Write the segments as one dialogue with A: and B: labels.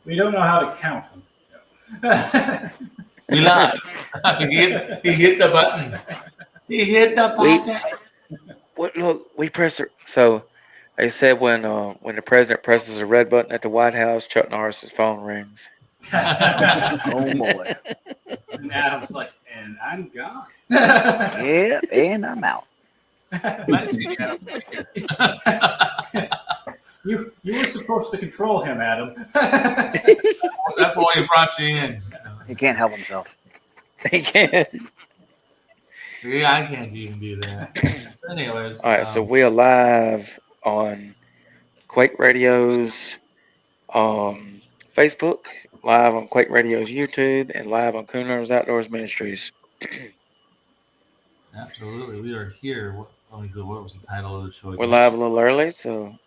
A: We don't know how to count them.
B: We lied. He hit the button. He hit the button.
C: Look, we press it. So they said when the president presses the red button at the White House, Chuck Norris's phone rings.
D: Oh boy.
A: And Adam's like, and I'm gone.
D: Yeah, and I'm out.
B: Nice seeing you, Adam. Take care.
A: You were supposed to control him, Adam.
B: That's why he brought you in.
D: He can't help himself.
C: He can't.
B: Yeah, I can't even do that. Anyways.
C: All right, so we are live on Quake Radio's Facebook, live on Quake Radio's YouTube, and live on Cooners Outdoors Ministries.
B: Absolutely. We are here. What was the title of the show?
C: We're live a little early, so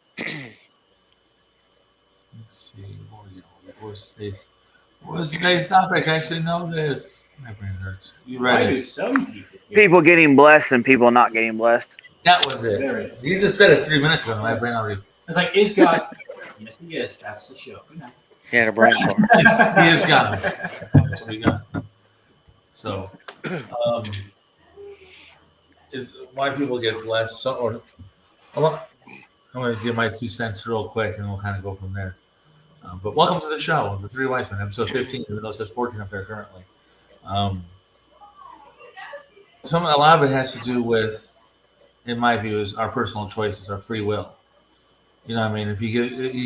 B: Let's see. What's today's topic? I should know this. My brain hurts. You
A: Why
B: ready?
A: do some people?
D: People getting blessed and people not getting blessed.
B: That was it.
A: There it is.
B: You just said it 3 minutes ago. My brain already.
A: It's like, is God? Yes, he is. That's the show. Good night.
C: he had a brain fart.
B: He is gone. That's what we got. So, is why people get blessed. I'm going to give my 2 cents real quick, and we'll kind of go from there. But welcome to the show, The Three Wise Men, episode 15, even though it says 14 up there currently. A lot of it has to do with, in my view, is our personal choices, our free will. You know what I mean? If he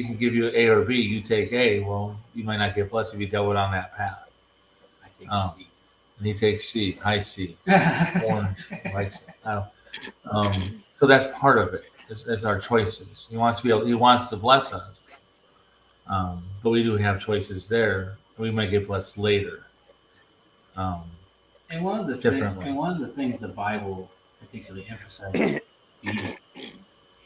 B: can give you A or B, you take A. Well, you might not get blessed if you dealt on that path.
A: I think C.
B: And he takes C, high C, orange, light C. So that's part of it. It's our choices. He wants to bless us, but we do have choices there. We might get blessed later.
A: And one of the things the Bible particularly emphasizes is obedience.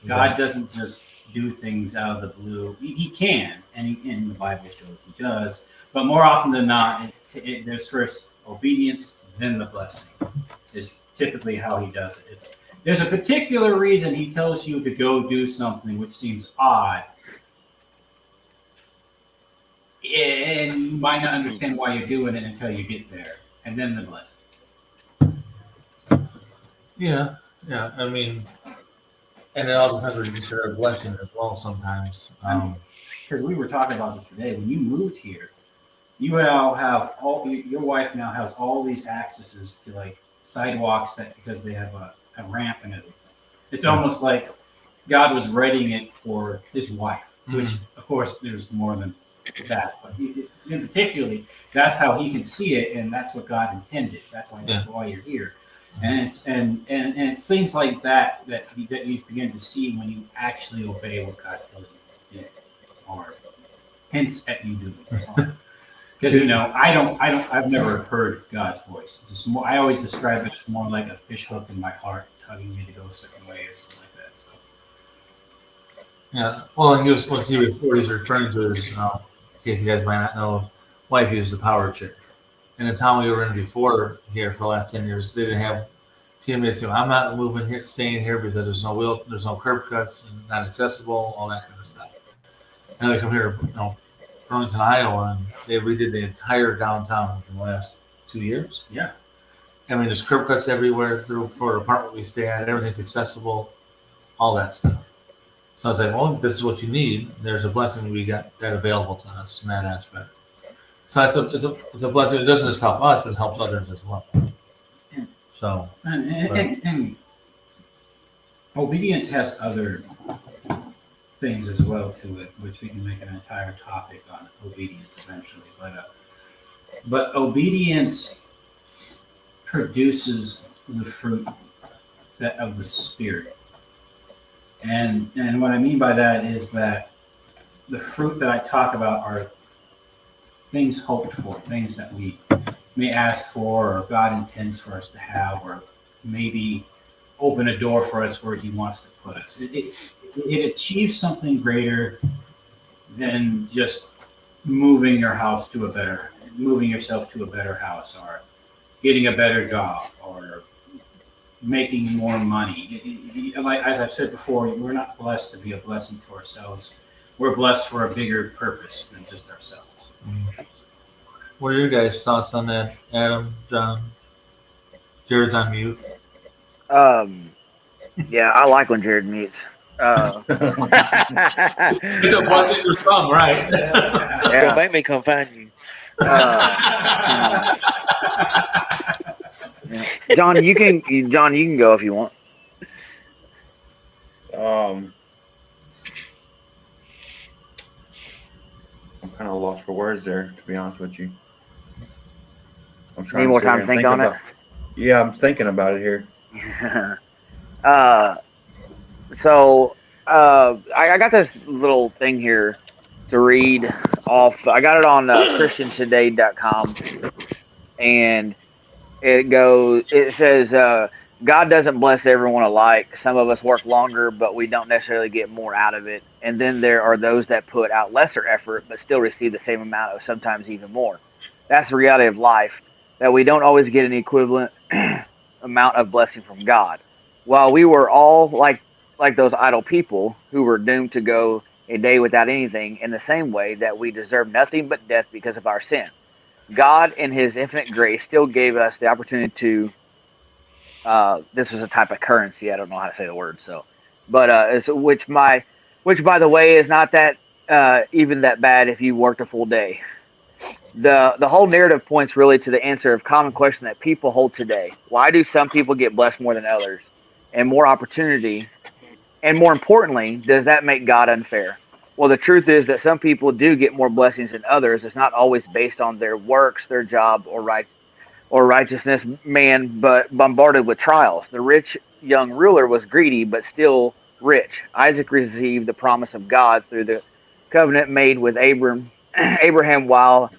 A: God doesn't just do things out of the blue. He can, and the Bible shows he does. But more often than not, there's first obedience, then the blessing. Is typically how he does it. There's a particular reason he tells you to go do something which seems odd, and you might not understand why you're doing it until you get there, and then the blessing.
B: Yeah. I mean, and it all depends what you consider a blessing as well. Sometimes,
A: Because we were talking about this today. When you moved here, you now have your wife now has all these accesses to like sidewalks because they have a ramp and everything. It's almost like God was writing it for his wife, which of course there's more than that, but particularly that's how he can see it, and that's what God intended. That's why he's like, why you're here. And it's things like that you begin to see when you actually obey what God tells you to do, or hints at you doing. Because I've never heard God's voice. I always describe it as more like a fish hook in my heart, tugging me to go a certain way or something like that. So.
B: Yeah, well, what he was referring to is, in case you guys might not know, wife used the power chair. And the town we were in before here for the last 10 years, they didn't have. She made it seem, I'm not moving here, staying here because there's no curb cuts, and not accessible, all that kind of stuff. And they come here, Burlington, Iowa, and they redid the entire downtown in the last 2 years.
A: Yeah.
B: I mean, there's curb cuts everywhere for the apartment we stay at. Everything's accessible, all that stuff. So I was like, well, if this is what you need, there's a blessing we got that available to us in that aspect. So it's a blessing. It doesn't just help us, but it helps others as well. So
A: and obedience has other things as well to it, which we can make an entire topic on obedience eventually. But obedience produces the fruit of the Spirit. And what I mean by that is that the fruit that I talk about are things hoped for, things that we may ask for, or God intends for us to have, or maybe open a door for us where he wants to put us. It achieves something greater than just moving yourself to a better house, or getting a better job, or making more money. Like as I've said before, we're not blessed to be a blessing to ourselves. We're blessed for a bigger purpose than just ourselves.
B: What are your guys' thoughts on that, Adam, John? Jared's on mute.
D: Yeah, I like when Jared mutes.
B: It's a blessing for some, right?
C: Don't make me come find you.
D: Yeah. John, you can go if you want.
E: I'm kind of lost for words there, to be honest with you. I'm
D: Need
E: trying
D: more
E: sit here
D: time to
E: and
D: think on
E: about, Yeah, I'm thinking about it here.
D: I got this little thing here to read off. I got it on ChristianToday.com, and it says, God doesn't bless everyone alike. Some of us work longer, but we don't necessarily get more out of it. And then there are those that put out lesser effort, but still receive the same amount, or sometimes even more. That's the reality of life, that we don't always get an equivalent amount of blessing from God. While we were all like those idle people who were doomed to go a day without anything, in the same way that we deserve nothing but death because of our sin, God, in His infinite grace, still gave us the opportunity to. This was a type of currency. I don't know how to say the word. Which by the way, is not that even that bad if you worked a full day. The whole narrative points really to the answer of common question that people hold today: why do some people get blessed more than others, and more opportunity? And more importantly, does that make God unfair? Well, the truth is that some people do get more blessings than others. It's not always based on their works, their job, or righteousness, man, but bombarded with trials. The rich young ruler was greedy, but still rich. Isaac received the promise of God through the covenant made with Abraham while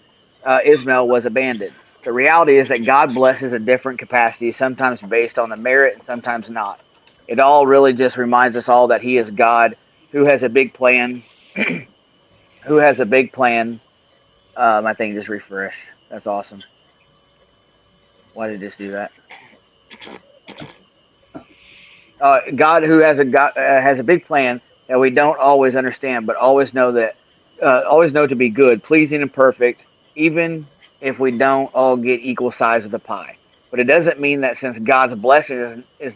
D: Ishmael was abandoned. The reality is that God blesses in different capacities, sometimes based on the merit and sometimes not. It all really just reminds us all that He is God who has a big plan. Who has a big plan. My thing just refreshed. That's awesome. Why did it just do that? God who has a big plan that we don't always understand, but always know to be good, pleasing, and perfect, even if we don't all get equal size of the pie. But it doesn't mean that since God's blessing is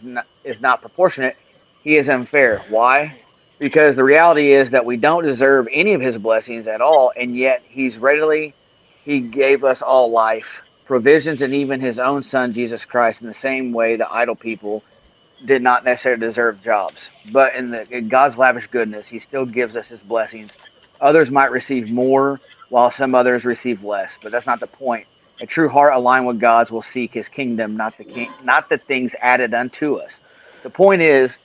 D: not proportionate, He is unfair. Why? Because the reality is that we don't deserve any of His blessings at all, and yet He gave us all life, provisions, and even His own Son, Jesus Christ, in the same way the idle people did not necessarily deserve jobs. But in God's lavish goodness, He still gives us His blessings. Others might receive more, while some others receive less. But that's not the point. A true heart aligned with God's will seek His kingdom, not the things added unto us. The point is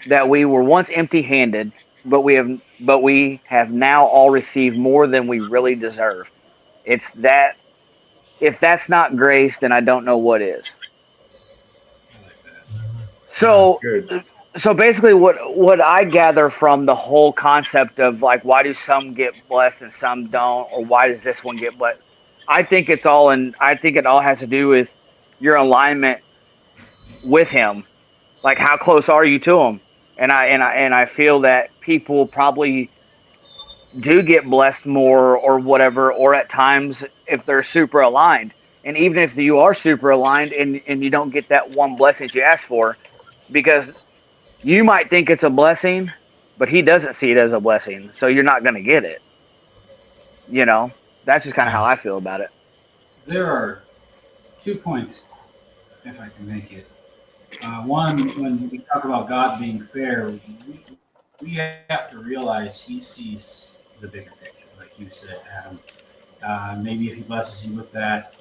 D: that we were once empty-handed, but we have now all received more than we really deserve. It's that. If that's not grace, then I don't know what is. So
E: Good.
D: so basically what I gather from the whole concept of like why do some get blessed and some don't, or why does this one get blessed, I think it all has to do with your alignment with Him. Like how close are you to Him? And I feel that people probably do get blessed more or whatever, or at times if they're super aligned. And even if you are super aligned and you don't get that one blessing that you asked for, because you might think it's a blessing, but He doesn't see it as a blessing, so you're not going to get it. That's just kind of how I feel about it.
A: There are 2 points, if I can make it. One, when we talk about God being fair, we have to realize He sees the bigger picture, like you said, Adam. Maybe if He blesses you with that,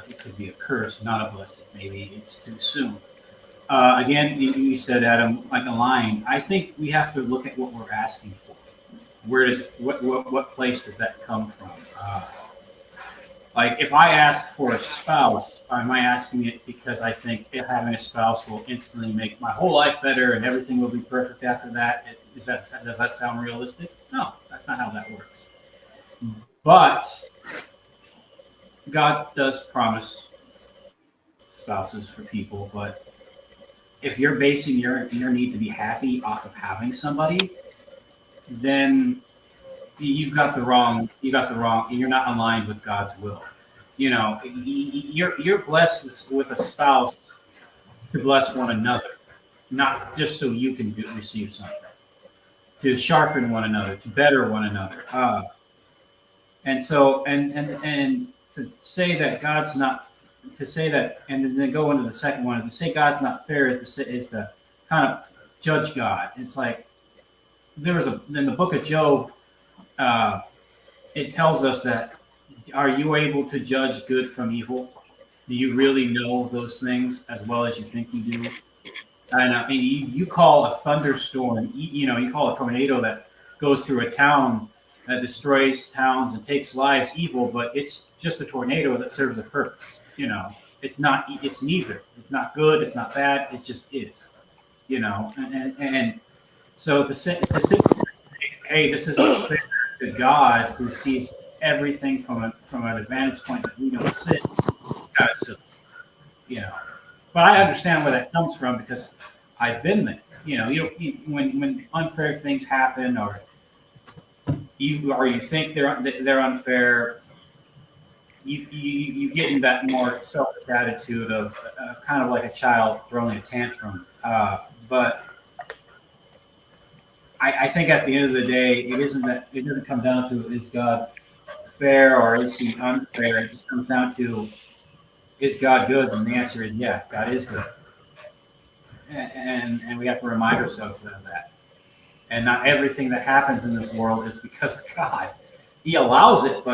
A: it could be a curse, not a blessing. Maybe it's too soon. Again, you said, Adam, like a line. I think we have to look at what we're asking for. What place does that come from? Like if I ask for a spouse, am I asking it because I think having a spouse will instantly make my whole life better and everything will be perfect after that? Does that sound realistic? No, that's not how that works. But God does promise spouses for people, but if you're basing your need to be happy off of having somebody, then you've got the wrong. You're not aligned with God's will. You're blessed with a spouse to bless one another, not just so you can receive something. To sharpen one another, to better one another. And so, and to say that God's not, to say that, and then go into the second one, to say God's not fair is to kind of judge God. It's like in the book of Job, it tells us that, are you able to judge good from evil? Do you really know those things as well as you think you do? And you call a thunderstorm, you call a tornado that goes through a town that destroys towns and takes lives evil, but it's just a tornado that serves a purpose. It's neither. It's not good. It's not bad. It just is. And so to say, hey, this isn't fair to God, who sees everything from an advantage point that we don't see, it's kind of silly. But I understand where that comes from because I've been there. When unfair things happen, or you think they're unfair, you get in that more selfish attitude of kind of like a child throwing a tantrum. But I think at the end of the day, it doesn't come down to, is God fair or is he unfair? It just comes down to, is God good? And the answer is, yeah, God is good. And we have to remind ourselves of that. And not everything that happens in this world is because of God. He allows it,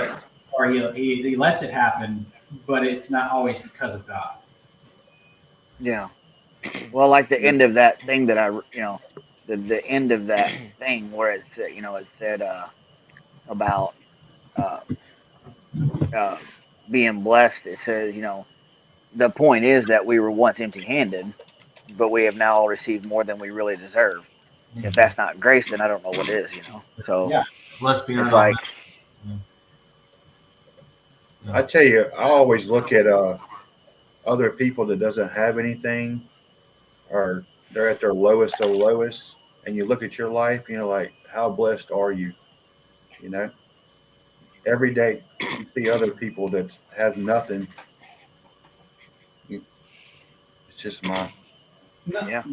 A: or he lets it happen, but it's not always because of God.
D: Yeah. Well, like the end of that thing that the end of that thing where it said about being blessed. It says, the point is that we were once empty-handed, but we have now received more than we really deserve. If that's not grace, then I don't know what is. So
A: Yeah.
B: Let's be
D: it's
B: honest.
D: like,
F: I tell you, I always look at other people that doesn't have anything, or they're at their lowest of the lowest, and you look at your life, like, how blessed are you? Every day you see other people that have nothing. It's just
D: Yeah.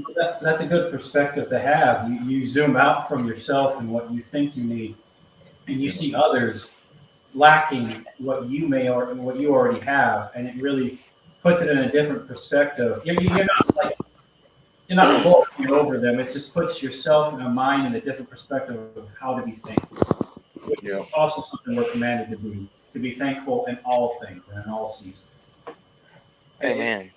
A: That's a good perspective to have. You zoom out from yourself and what you think you need, and you see others lacking what you may or what you already have, and it really puts it in a different perspective. You're not bullying over them. It just puts yourself and a mind in a different perspective of how to be thankful. Which is also something we're commanded to be thankful in all things and in all seasons.
C: Amen.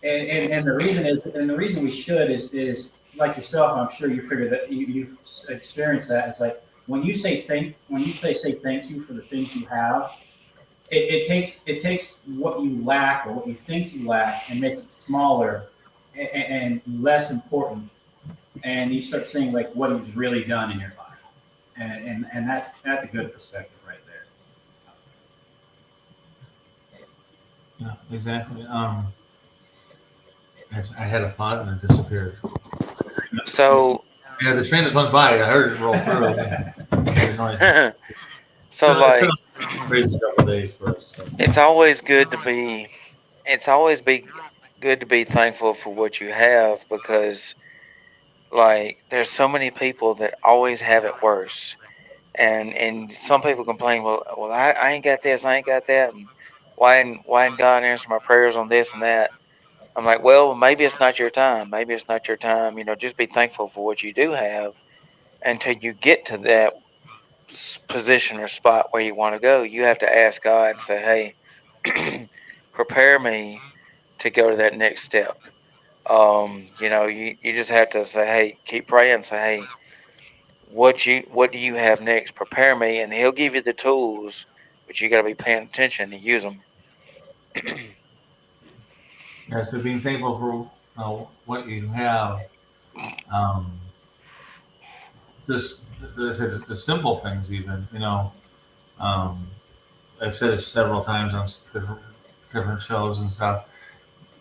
A: And the reason we should is like yourself. I'm sure you figured that you've experienced that. It's like when you say thank you for the things you have, it takes what you lack or what you think you lack and makes it smaller and less important, and you start seeing like what he's really done in your life, and that's a good perspective right there.
B: Yeah, exactly. I had a thought and it disappeared.
C: So
B: Yeah, the train just went by. I heard it roll through. It noise.
C: so
B: It's
C: like
B: been a crazy couple of days for us. So.
C: it's always good to be thankful for what you have, because like there's so many people that always have it worse, and some people complain, well I ain't got this, I ain't got that, and why didn't God answer my prayers on this and that? I'm like, well, maybe it's not your time. Maybe it's not your time. Just be thankful for what you do have until you get to that position or spot where you want to go. You have to ask God and say, hey, prepare me to go to that next step. You just have to say, hey, keep praying. Say, hey, what do you have next? Prepare me, and He'll give you the tools, but you got to be paying attention to use them.
B: Yeah, so being thankful for what you have, just the simple things, even I've said this several times on different shows and stuff.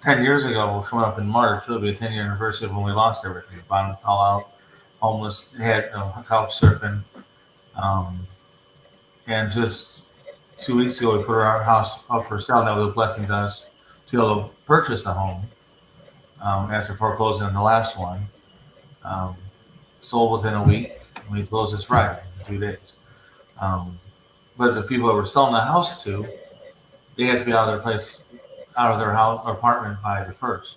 B: 10 years ago, coming up in March, it'll be a 10-year anniversary of when we lost everything. Bottom fell out, homeless, had couch surfing, And just 2 weeks ago, we put our house up for sale. That was a blessing to us to be able to purchase a home after foreclosing on the last one. Sold within a week. We closed this Friday in 2 days. But the people that we're selling the house to, they have to be out of their house or apartment by the 1st.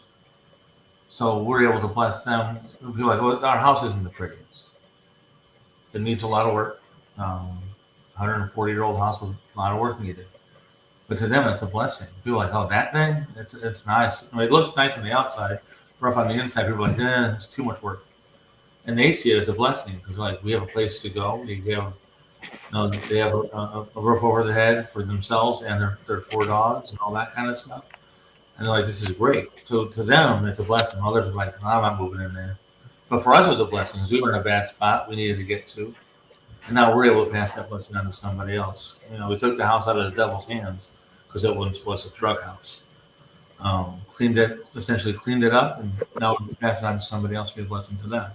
B: So we're able to bless them. People are like, well, our house isn't the prettiest. It needs a lot of work. 140-year-old house with a lot of work needed. But to them, it's a blessing. People are like, oh, that thing, it's nice. I mean, it looks nice on the outside, rough on the inside. People are like, it's too much work. And they see it as a blessing because, like, we have a place to go. They have a roof over their head for themselves and their 4 dogs and all that kind of stuff. And they're like, this is great. So to them, it's a blessing. Others are like, I'm not moving in there. But for us, it was a blessing because we were in a bad spot we needed to get to. And now we're able to pass that blessing on to somebody else. We took the house out of the devil's hands because it was a drug house. Essentially cleaned it up, and now we pass it on to somebody else to be a blessing to them.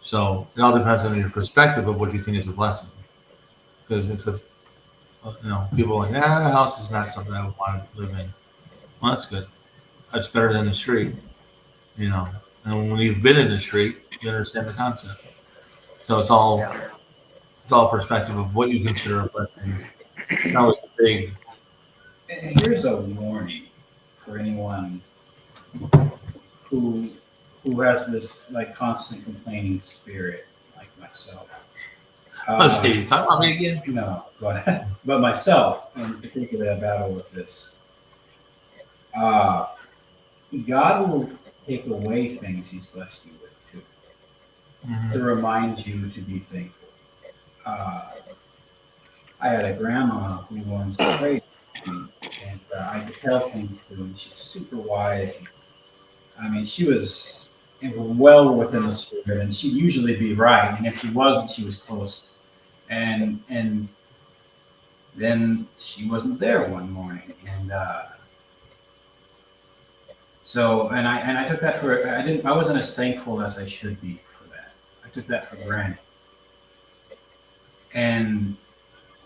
B: So it all depends on your perspective of what you think is a blessing. Because it's people are like, the house is not something I would want to live in. Well, that's good. That's better than the street, And when you've been in the street, you understand the concept. So it's all perspective of what you consider a blessing. It's always a big.
A: And here's a warning for anyone who has this like constant complaining spirit, like myself.
B: You talk about me again?
A: No, but myself in particular, I battle with this. God will take away things He's blessed you with too, to remind you to be thankful. I had a grandma who once prayed for me, and I could tell things to her, and she's super wise. I mean, she was well within the spirit, and she'd usually be right, and if she wasn't, she was close. And then she wasn't there one morning, and I took that for I wasn't as thankful as I should be for that. I took that for granted. And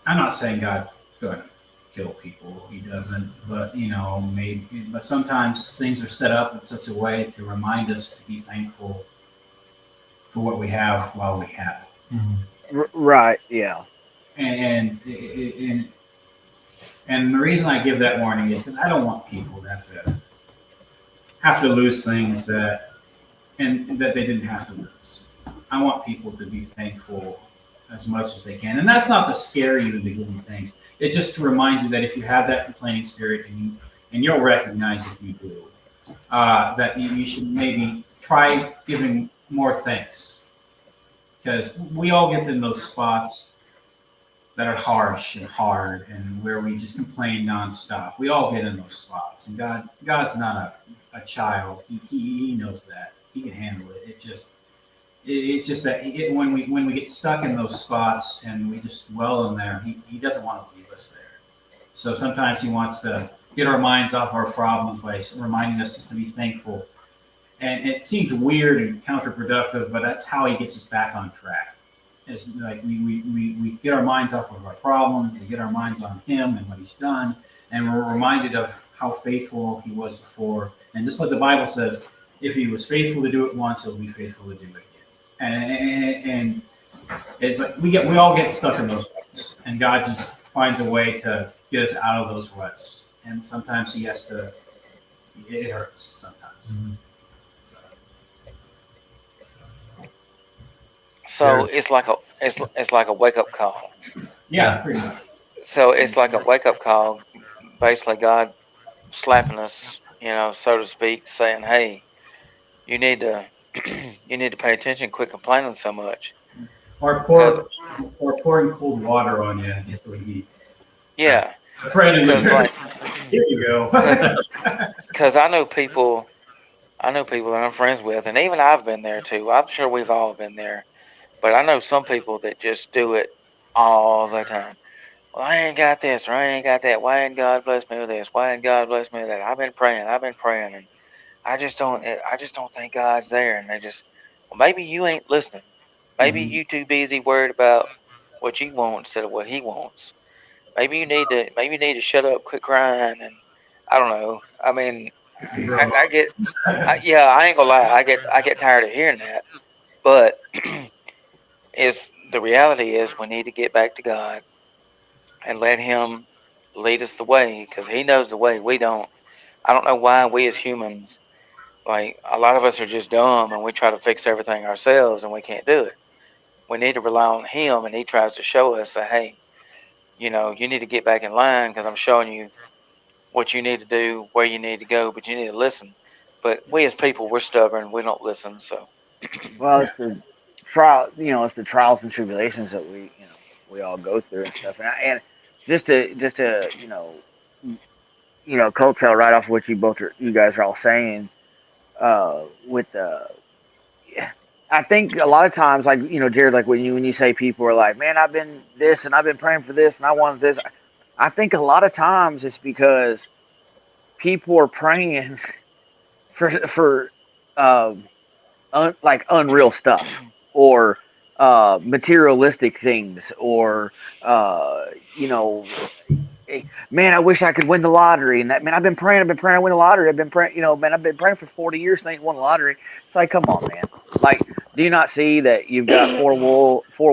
A: I'm not saying God's going to kill people. He doesn't. But, but sometimes things are set up in such a way to remind us to be thankful for what we have while we have it.
B: Mm-hmm.
D: Right. Yeah.
A: And the reason I give that warning is because I don't want people to have to lose things that they didn't have to lose. I want people to be thankful as much as they can. And that's not to scare you into giving things. It's just to remind you that if you have that complaining spirit and you'll recognize if you do, that you should maybe try giving more thanks. Because we all get in those spots that are harsh and hard and where we just complain nonstop. We all get in those spots. And God's not a child. He knows that. He can handle it. It's just that when we get stuck in those spots and we just dwell in there, he doesn't want to leave us there. So sometimes he wants to get our minds off our problems by reminding us just to be thankful. And it seems weird and counterproductive, but that's how he gets us back on track. It's like we get our minds off of our problems, we get our minds on him and what he's done, and we're reminded of how faithful he was before. And just like the Bible says, if he was faithful to do it once, he'll be faithful to do it again. And it's like we all get stuck in those ruts, and God just finds a way to get us out of those ruts. And sometimes he has to. It hurts sometimes.
B: Mm-hmm.
C: So it's like a wake up call.
A: Yeah, pretty much.
C: So it's like a wake up call. Basically, God slapping us, so to speak, saying, "Hey, you need to pay attention. Quit complaining so much."
A: Or pouring cold water on you. I guess what you need.
C: Yeah.
A: Afraid of it. Here you go.
C: Because I know people that I'm friends with, and even I've been there too. I'm sure we've all been there. But I know some people that just do it all the time. Well, I ain't got this or I ain't got that. Why ain't God bless me with this? Why ain't God bless me with that? I've been praying, and I just don't think God's there. And they just, well, maybe you ain't listening. Maybe you too busy worried about what you want instead of what he wants. Maybe you need to shut up, quit crying, and I don't know. I mean, I get, yeah, I ain't gonna lie, I get tired of hearing that, but it's the reality is we need to get back to God and let Him lead us the way because He knows the way. We don't. I don't know why we as humans, like a lot of us are just dumb and we try to fix everything ourselves and we can't do it. We need to rely on Him, and He tries to show us that, hey, you need to get back in line because I'm showing you what you need to do, where you need to go, but you need to listen. But we as people, we're stubborn. We don't listen. So,
D: Well, it's the trial, it's the trials and tribulations that we all go through and stuff. And just to coattail right off what you guys are all saying, with the, I think a lot of times, like Jared, like when you say people are like, man, I've been this and I've been praying for this and I wanted this. I think a lot of times it's because people are praying for like unreal stuff or materialistic things or you know man, I wish I could win the lottery. And that, man, I've been praying I win the lottery. I've been praying, man, I've been praying for 40 years and I ain't won the lottery. It's like, come on, man. Like, do you not see that you've got four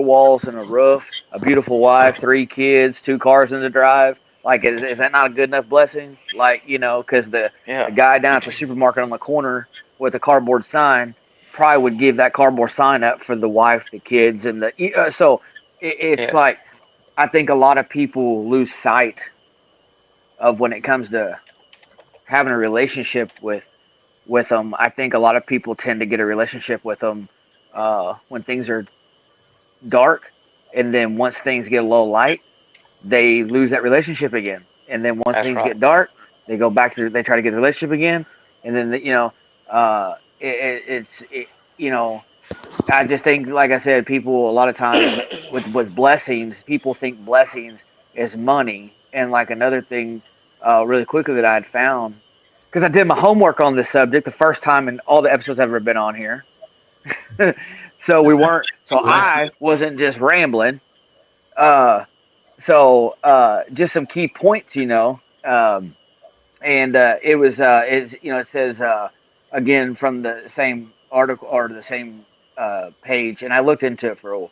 D: walls and a roof, a beautiful wife, 3 kids, 2 cars in the drive? Like, is that not a good enough blessing? Like, because the
C: yeah,
D: guy down at the supermarket on the corner with a cardboard sign probably would give that cardboard sign up for the wife, the kids, and so it's
C: yes,
D: like, I think a lot of people lose sight of when it comes to having a relationship with them. I think a lot of people tend to get a relationship with them when things are dark, and then once things get a little light, they lose that relationship again. And then once
C: that's
D: things
C: right.
D: get dark, they go back to they try to get a relationship again, and then it's I just think, like I said, people a lot of times with blessings, people think blessings is money. And like another thing, really quickly that I had found, because I did my homework on this subject the first time in all the episodes I've ever been on here. So we weren't. So I wasn't just rambling. Uh, just some key points, and it says again from the same article or the same page, and I looked into it for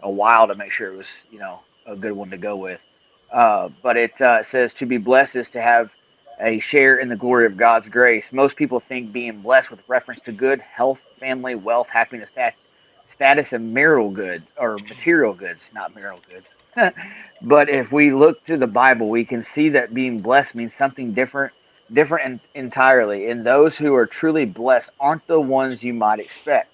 D: a while to make sure it was a good one to go with. But it says to be blessed is to have a share in the glory of God's grace. Most people think being blessed with reference to good health, family, wealth, happiness, status, and marital goods or material goods, not marital goods. But if we look to the Bible, we can see that being blessed means something different entirely. And those who are truly blessed aren't the ones you might expect.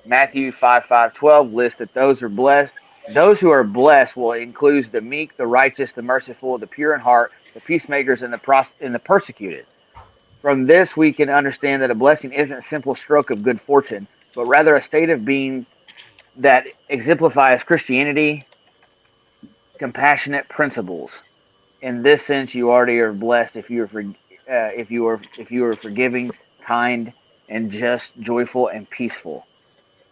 D: Matthew 5:12 lists that those who are blessed will include the meek, the righteous, the merciful, the pure in heart, the peacemakers, and the persecuted. From this, we can understand that a blessing isn't a simple stroke of good fortune, but rather a state of being that exemplifies Christianity, compassionate principles. In this sense, you already are blessed if you are forgiving, kind, and just, joyful, and peaceful.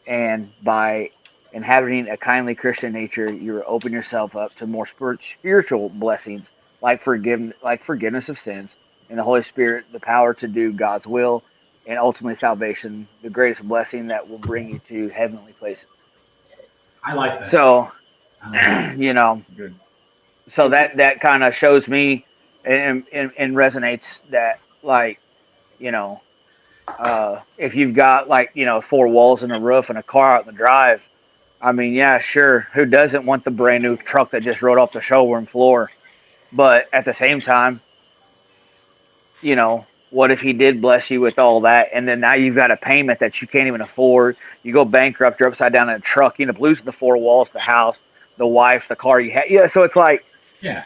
D: And by inhabiting a kindly Christian nature, you open yourself up to more spiritual blessings like forgiveness of sins, and the Holy Spirit, the power to do God's will, and ultimately salvation, the greatest blessing that will bring you to heavenly places.
A: I like that.
D: So,
A: I like that.
F: Good.
D: so that kind of shows me and resonates that, like, if you've got, like, 4 walls and a roof and a car out in the drive, I mean, yeah, sure, who doesn't want the brand new truck that just rode off the showroom floor? But at the same time, what if he did bless you with all that, and then now you've got a payment that you can't even afford? You go bankrupt, you're upside down in a truck, you end up losing the 4 walls, the house, the wife, the car you had. Yeah, so it's like,
A: Yeah.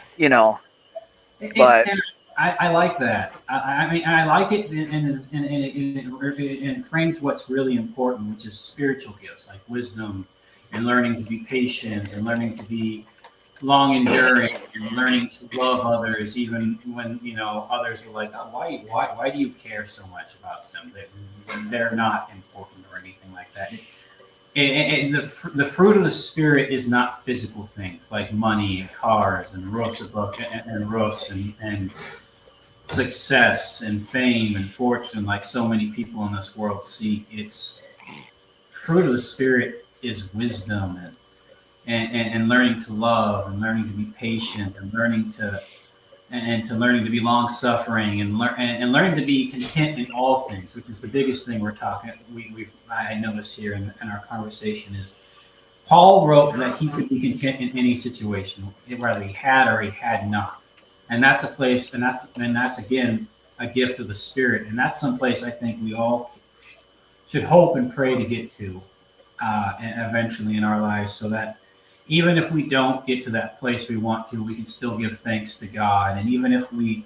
D: But
A: and I like that. I mean, I like it, and it frames what's really important, which is spiritual gifts like wisdom and learning to be patient and learning to be long enduring and learning to love others, even when others are like, oh, why do you care so much about them? They're not important or anything like that. and the fruit of the spirit is not physical things like money and cars and roofs above and roofs and success and fame and fortune like so many people in this world seek. It's fruit of the spirit is wisdom and learning to love and learning to be patient and learning to be long suffering and learning to be content in all things, which is the biggest thing we're talking. I notice here in our conversation is Paul wrote that he could be content in any situation, whether he had or he had not, and that's a place, and that's again a gift of the Spirit, and that's some place I think we all should hope and pray to get to, and eventually in our lives, so that even if we don't get to that place we want to, we can still give thanks to God. And even if we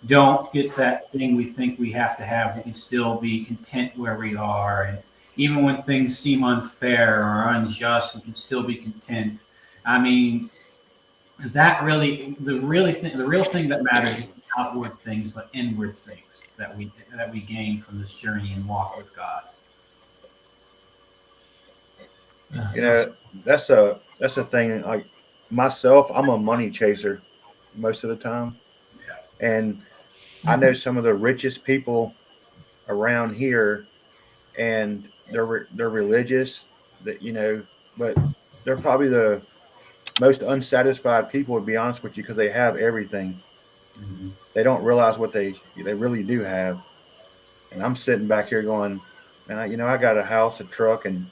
A: don't get that thing we think we have to have, we can still be content where we are. And even when things seem unfair or unjust, we can still be content. I mean, that really, the real thing that matters is not outward things, but inward things that we gain from this journey and walk with God.
F: You know, that's a thing. Like myself, I'm a money chaser most of the time, and I know some of the richest people around here, and they're religious. That but they're probably the most unsatisfied people, to be honest with you, because they have everything.
A: Mm-hmm.
F: They don't realize what they really do have. And I'm sitting back here going, man, I got a house, a truck, and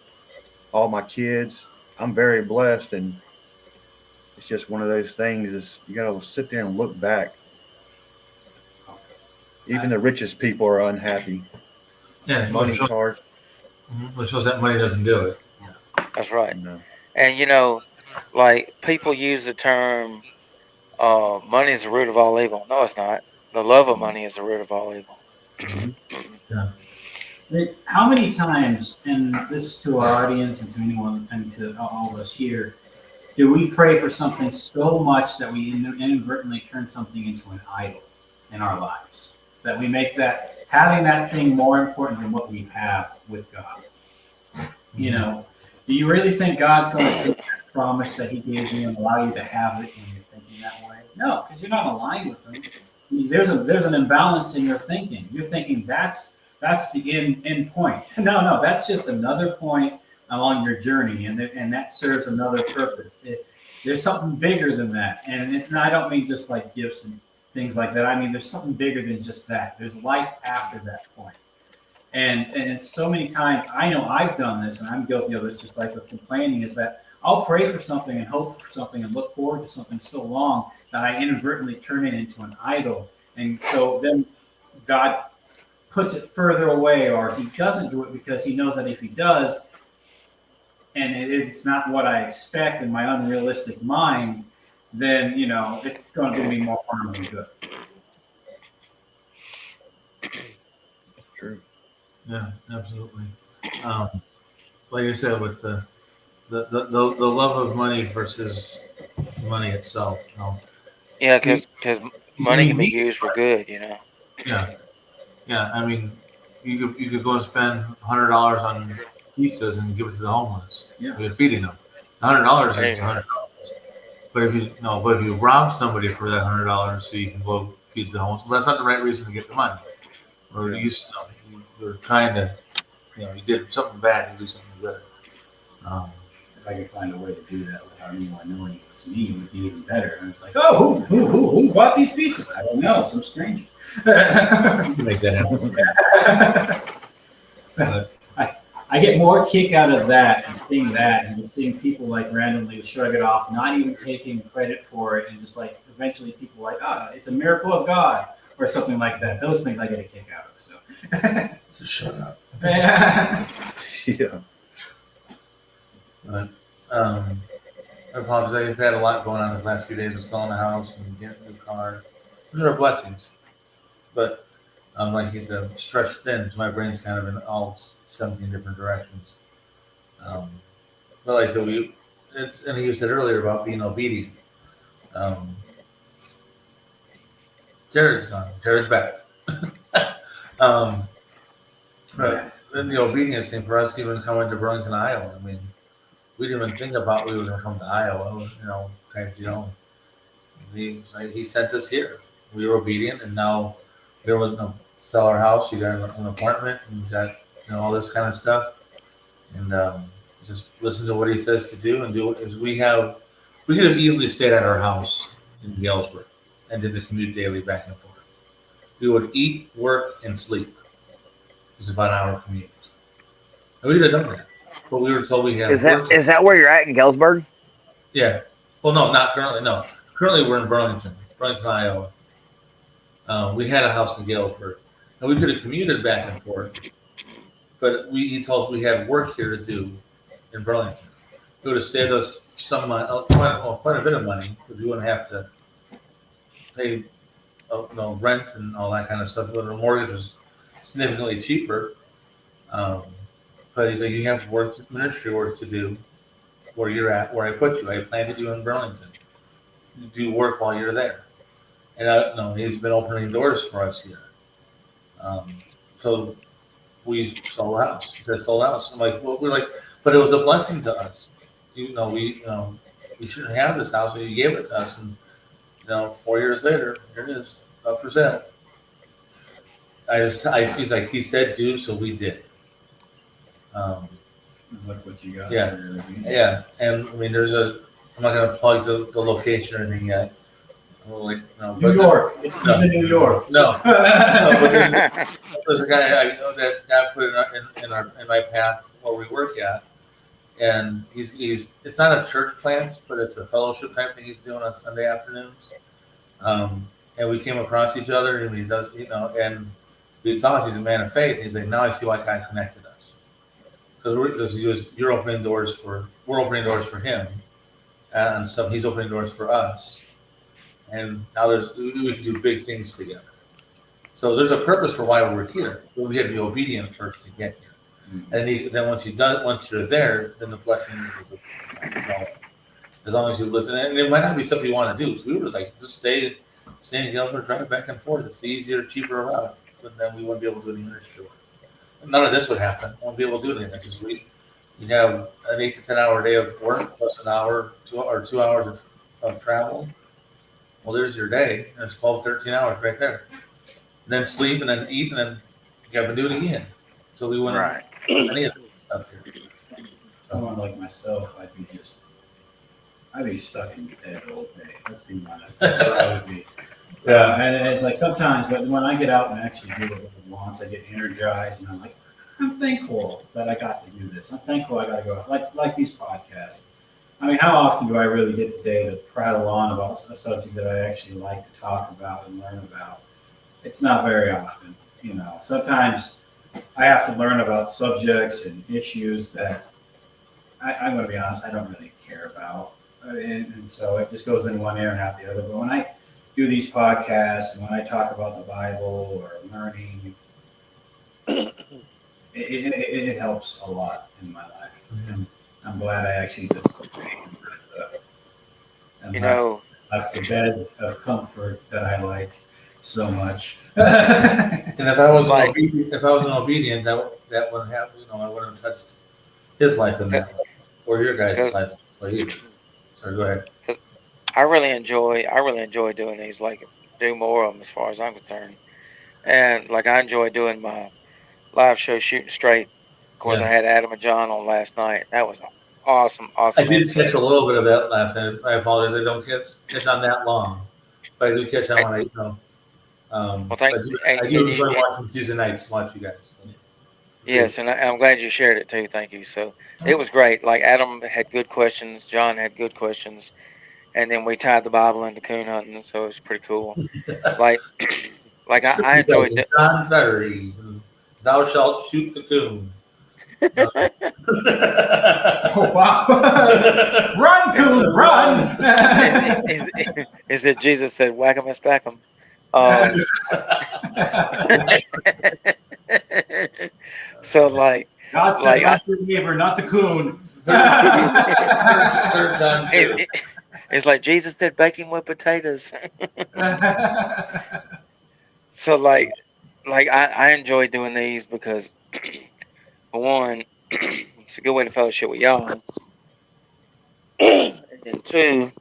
F: all my kids. I'm very blessed, and it's just one of those things. Is you got to sit there and look back. Even the richest people are unhappy.
B: Yeah,
F: Money, cars.
B: Which shows that money doesn't do it.
C: That's right.
F: No.
C: And like people use the term, money is the root of all evil. No, it's not. The love of money is the root of all evil.
B: Yeah.
A: How many times, and this to our audience and to anyone and to all of us here, do we pray for something so much that we inadvertently turn something into an idol in our lives? That we make having that thing more important than what we have with God. Do you really think God's going to take that promise that He gave you and allow you to have it when you're thinking that way? No, because you're not aligned with Him. There's an imbalance in your thinking. You're thinking that's the end point. No, that's just another point along your journey, and that serves another purpose. There's something bigger than that, and it's not. I don't mean just like gifts and things like that. I mean, there's something bigger than just that. There's life after that point. And so many times, I know I've done this, and I'm guilty of this, just like with complaining, is that I'll pray for something and hope for something and look forward to something so long that I inadvertently turn it into an idol. And so then God puts it further away, or He doesn't do it because He knows that if He does, and it's not what I expect in my unrealistic mind, then it's going to do me more harm than good.
F: True.
B: Yeah, absolutely. Like you said, with the love of money versus money itself.
C: Yeah, because money can be used for good.
B: Yeah. I mean, you could go and spend $100 on pizzas and give it to the homeless.
A: Yeah.
B: You're feeding them. $100 is $100. But if you rob somebody for that $100 so you can go feed the homeless, well, that's not the right reason to get the money. Or you're trying to, you did something bad, you do something good.
A: If I could find a way to do that without anyone knowing it was me, it would be even better. And it's like, oh, who bought these pizzas? I don't know, some stranger.
B: You can make that happen.
A: I get more kick out of that and seeing that and just seeing people like randomly shrug it off, not even taking credit for it, and just like eventually people like, it's a miracle of God or something like that. Those things I get a kick out of. So
B: Just shut up.
A: Yeah.
B: But, I apologize. I've had a lot going on these last few days with selling a house and getting a new car. Those are blessings. But like he said, stretched thin, so my brain's kind of in all 17 different directions. But like I said, and you said earlier about being obedient. Jared's gone. Jared's back. But then the obedience thing for us even coming to Burlington, Iowa. I mean, we didn't even think about we were going to come to Iowa, type deal. He sent us here. We were obedient, and now we're able to sell our house. You got an apartment, and you got all this kind of stuff, and just listen to what he says to do and do it. We could have easily stayed at our house in Galesburg and did the commute daily back and forth. We would eat, work, and sleep. It's about an hour commute. And we could have done that. But we were told we have
D: Is that where you're at in Galesburg?
B: Yeah. Well, no, not currently. No. Currently, we're in Burlington, Iowa. We had a house in Galesburg. And we could have commuted back and forth. But he told us we had work here to do in Burlington. It would have saved us some money, quite a bit of money, because we wouldn't have to pay rent and all that kind of stuff. But the mortgage was significantly cheaper. But he's like, you have ministry work to do where you're at, where I put you. I planted you in Burlington. You do work while you're there. And he's been opening doors for us here. So we sold a house. He said, sold a house. I'm like, well, we're like, but it was a blessing to us. We shouldn't have this house, and you gave it to us. And 4 years later, here it is, up for sale. He's like, he said do, so we did.
A: Look what you got.
B: Yeah. Yeah. And I mean, I'm not going to plug the location or anything yet.
A: New York. It's in New York.
B: No. But there's a guy I know that God put in my path where we work at. And it's not a church plant, but it's a fellowship type thing he's doing on Sunday afternoons. And we came across each other, and he does, and we talked. He's a man of faith. He's like, now I see why God connected us, because we're opening doors for him, and so he's opening doors for us, and now we can do big things together. So there's a purpose for why we're here. But we have to be obedient first to get here. And then once you're there, then the blessings will as long as you listen. And it might not be stuff you want to do. So we were just like, just stay in Galesburg, drive back and forth. It's the easier, cheaper route. But then we wouldn't be able to do any ministry work. None of this would happen. We won't be able to do anything. It's just you'd have an 8 to 10 hour day of work plus an hour, 2 hours of travel. Well, there's your day. There's 12, 13 hours right there. And then sleep and then eat and then you have to do it again. So we wouldn't.
D: Right.
B: Any of this stuff here.
A: Someone like myself, I'd be stuck in bed all day. Let's be honest. That's what I would be. Yeah, and it's like sometimes, but when I get out and actually do what I want, I get energized, and I'm like, I'm thankful that I got to do this. I'm thankful I got to go out, like these podcasts. I mean, how often do I really get the day to prattle on about a subject that I actually like to talk about and learn about? It's not very often, Sometimes I have to learn about subjects and issues that I'm going to be honest, I don't really care about. And so it just goes in one ear and out the other. But when I do these podcasts and when I talk about the Bible or learning, it helps a lot in my life. And I'm glad I actually just left the bed of comfort that I like so much.
B: And if I was an obedient, that wouldn't happen. I wouldn't have touched his life in that way, or your guys' life. So go ahead.
C: I really enjoy doing these. Like, do more of them as far as I'm concerned. And like, I enjoy doing my live show, Shooting Straight. Of course, I had Adam and John on last night. That was awesome.
B: I did catch a little bit of that last night. I apologize. I don't catch on that long, but I do catch on when I
C: well, I
B: do enjoy watching Tuesday nights. Watch you guys.
C: Yes, and I'm glad you shared it too. Thank you. So it was great. Like, Adam had good questions, John had good questions, and then we tied the Bible into coon hunting, so it was pretty cool. like I enjoyed it.
B: John 30, thou shalt shoot the coon.
A: Oh, wow. Run, coon, run.
C: Is it Jesus said, whack 'em and stack 'em? So like,
A: God said, not your neighbor, not the coon.
B: Third John 2.
C: It's like Jesus did baking with potatoes. So like I enjoy doing these because for one, it's a good way to fellowship with y'all. And two,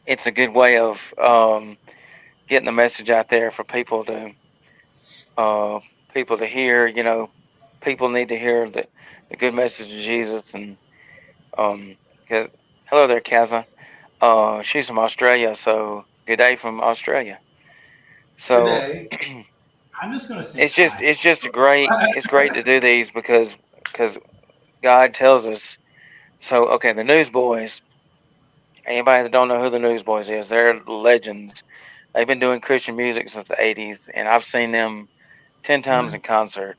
C: it's a good way of getting the message out there for people to hear. You know, people need to hear the good message of Jesus. And 'cause- hello there, Kaza. She's from Australia, so good day from Australia. So
B: Today,
A: I'm just gonna say hi.
C: it's great to do these because God tells us. So okay, the Newsboys. Anybody that don't know who the Newsboys is, they're legends. They've been doing Christian music since the '80s, and I've seen them 10 times in concert.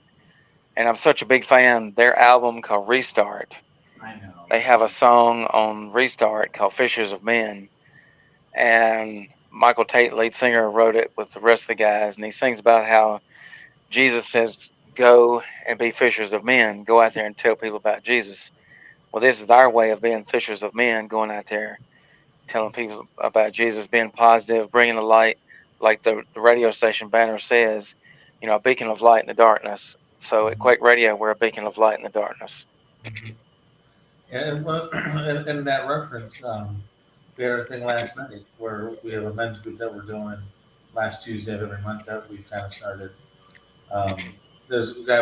C: And I'm such a big fan. Their album called Restart.
A: I know.
C: They have a song on Restart called Fishers of Men, and Michael Tate, lead singer, wrote it with the rest of the guys, and he sings about how Jesus says, "Go and be fishers of men. Go out there and tell people about Jesus." Well, this is our way of being fishers of men, going out there, telling people about Jesus, being positive, bringing the light, like the radio station banner says, you know, a beacon of light in the darkness. So at Quake Radio, we're a beacon of light in the darkness.
B: and in that reference, we had our thing last night where we have a men's group that we're doing last Tuesday of every month that we've kind of started. There's a guy,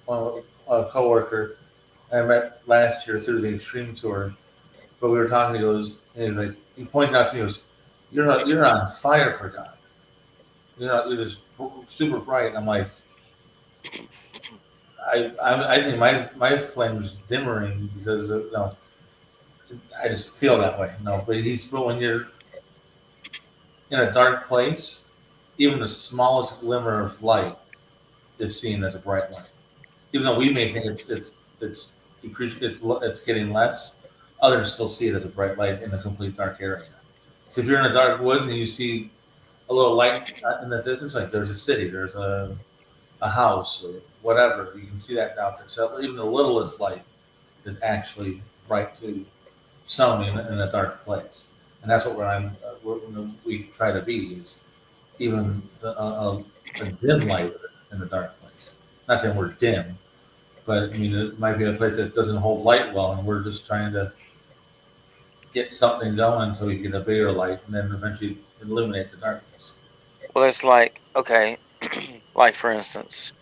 B: a coworker I met last year through the Extreme Tour, but we were talking. He pointed out to me, he goes, "You're on fire for God. You're just super bright." And I'm like, I think my flame's dimmering because I just feel that way. But when you're in a dark place, even the smallest glimmer of light is seen as a bright light. Even though we may think it's getting less, others still see it as a bright light in a complete dark area. So if you're in a dark woods and you see a little light in the distance, like there's a city, there's a house or whatever, you can see that out there. So even the littlest light is actually bright to some in a dark place, and that's what we try to be, is even a dim light in a dark place. Not saying we're dim, but I mean it might be a place that doesn't hold light well, and we're just trying to get something going so we get a bigger light, and then eventually illuminate the darkness.
C: Well, it's like, okay, like for instance,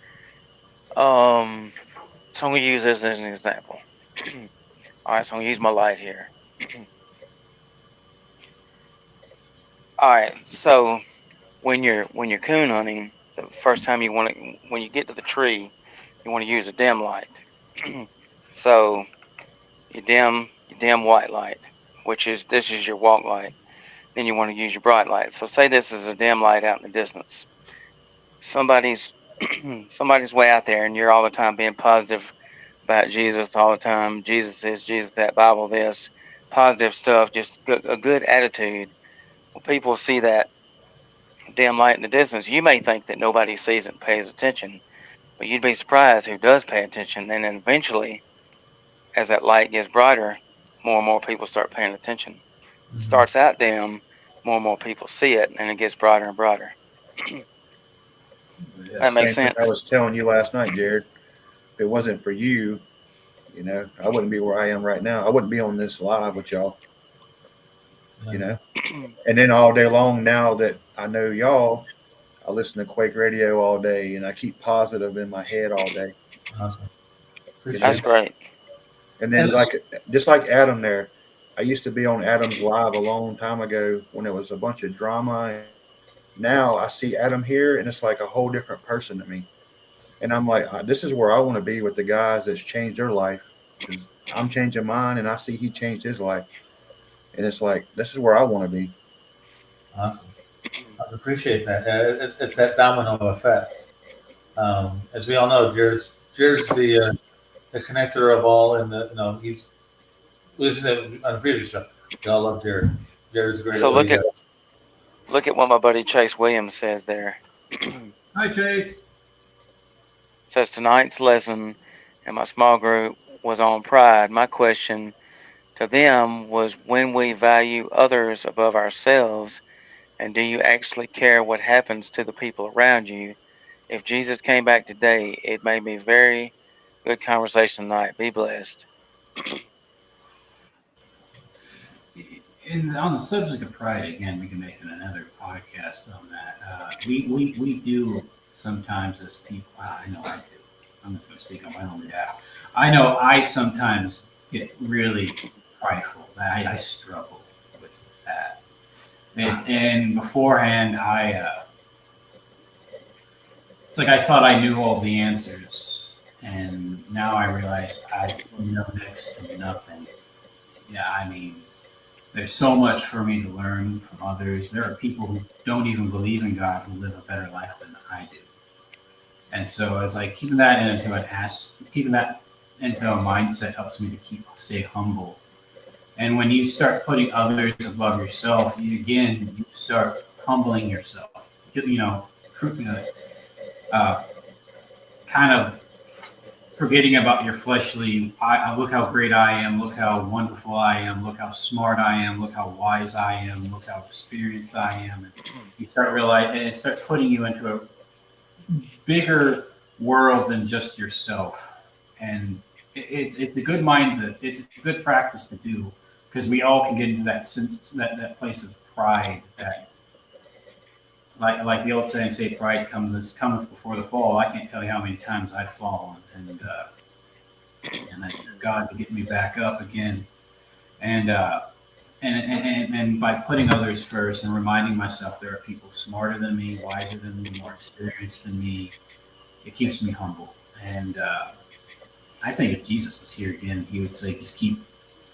C: so I'm gonna use this as an example. All right, so I'm gonna use my light here. All right, so when you're coon hunting, the first time when you get to the tree, you want to use a dim light. So you dim white light, this is your walk light. Then you want to use your bright light. So say this is a dim light out in the distance. Somebody's way out there, and you're all the time being positive about Jesus all the time. Jesus this, Jesus that, Bible this, positive stuff, just a good attitude. Well, people see that dim light in the distance. You may think that nobody sees it and pays attention, but you'd be surprised who does pay attention. And then eventually, as that light gets brighter, more and more people start paying attention.
B: Mm-hmm.
C: It starts out dim, more and more people see it, and it gets brighter and brighter. That makes sense.
F: I was telling you last night, Jared. If it wasn't for you, I wouldn't be where I am right now. I wouldn't be on this live with y'all. And then all day long, now that I know y'all, I listen to Quake Radio all day, and I keep positive in my head all day.
B: Awesome.
C: That's great.
F: And then, just like Adam there, I used to be on Adam's live a long time ago when there was a bunch of drama. Now I see Adam here, and it's like a whole different person to me. And I'm like, this is where I want to be with the guys that's changed their life. I'm changing mine, and I see he changed his life. And it's like, this is where I want to be.
B: Awesome. I appreciate that. It's that domino effect. As we all know, Jared's the connector of all, and he's. We said on the previous show, we all love Jared. Jared's great.
C: So look at what my buddy Chase Williams says there.
A: Hi, Chase.
C: Says tonight's lesson in my small group was on pride. My question to them was, when we value others above ourselves, and do you actually care what happens to the people around you? If Jesus came back today, it made me very Good conversation tonight. Be blessed.
A: And on the subject of pride, again, we can make another podcast on that. We do sometimes as people. I know I do. I'm just going to speak on my own behalf. I know I sometimes get really prideful. I struggle with that. And beforehand, it's like I thought I knew all the answers, and now I realize I know next to nothing. Yeah, I mean, there's so much for me to learn from others. There are people who don't even believe in God who live a better life than I do. And so it's like keeping that into a mindset helps me to stay humble. And when you start putting others above yourself, you start humbling yourself. Kind of forgetting about your fleshly. I look how great I am. Look how wonderful I am. Look how smart I am. Look how wise I am. Look how experienced I am. And you start realizing, and it starts putting you into a bigger world than just yourself. And it's a good it's a good practice to do, because we all can get into that that place of pride that, like the old saying, say pride cometh before the fall. I can't tell you how many times I've fallen, and I need God to get me back up again. And by putting others first and reminding myself there are people smarter than me, wiser than me, more experienced than me, it keeps me humble. And I think if Jesus was here again, he would say, just keep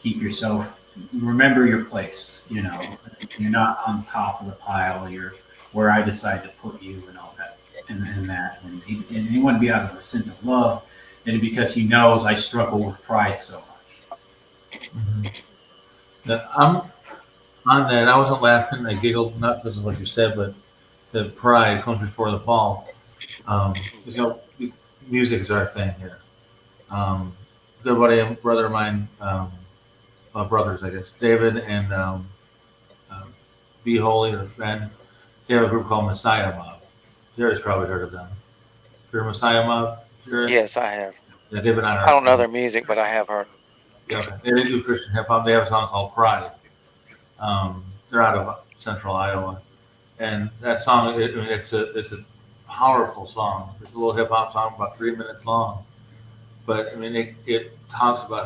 A: yourself, remember your place. You're not on top of the pile. You're where I decide to put you, and all that, and that. And he wouldn't be out of a sense of love, and because he knows I struggle with pride so much.
B: Mm-hmm. I'm on that. I wasn't laughing. I giggled, not because of what you said, but the pride comes before the fall. Music is our thing here. Good buddy, brother of mine, brothers, I guess, David and Be Holy, or Ben. They have a group called Messiah Mob. Jared's probably heard of them. Heard of Messiah Mob, Jared?
C: Yes, I have.
B: Yeah, they've been on our
C: I don't know
B: thing.
C: their music, but I have heard.
B: Yeah, okay. They do Christian hip hop. They have a song called Pride. They're out of Central Iowa, and that song, it's a powerful song. It's a little hip hop song, about 3 minutes long, but it talks about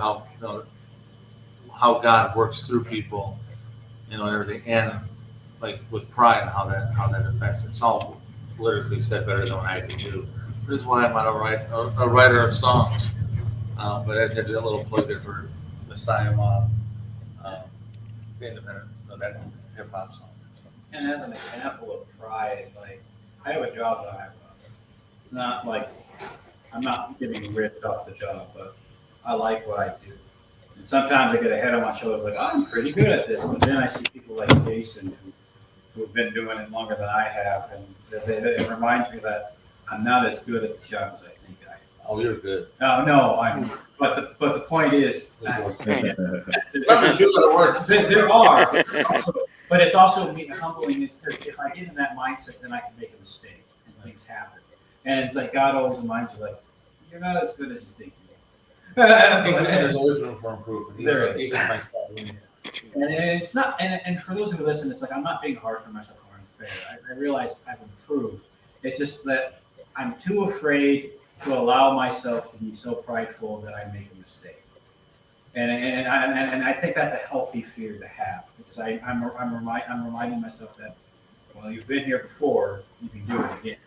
B: how God works through people, and everything, and like with pride and how that affects it. It's all lyrically said better than what I can do. This is why I'm not a writer of songs. But I just had to do a little plug there for Messiah Mob, the independent, that hip hop song. So.
A: And as an example of pride, like I have a job that I love. It's not like I'm not getting rich off the job, but I like what I do. And sometimes I get a head on my shoulders, like I'm pretty good at this. But then I see people like Jason who've been doing it longer than I have, and it reminds me that I'm not as good at the job as I think I am.
B: Oh, you're good.
A: No, I'm. But the point is, there are. But it's also humbling, is because if I get in that mindset, then I can make a mistake and things happen. And it's like God always reminds you, like, you're not as good as you think you are.
B: There's always room for improvement.
A: There is.
B: Even myself.
A: And it's not. And for those who listen, it's like I'm not being hard for myself or unfair. I realize I've improved. It's just that I'm too afraid to allow myself to be so prideful that I make a mistake. And I think that's a healthy fear to have, because I'm reminding myself that, well, you've been here before, you can do it again.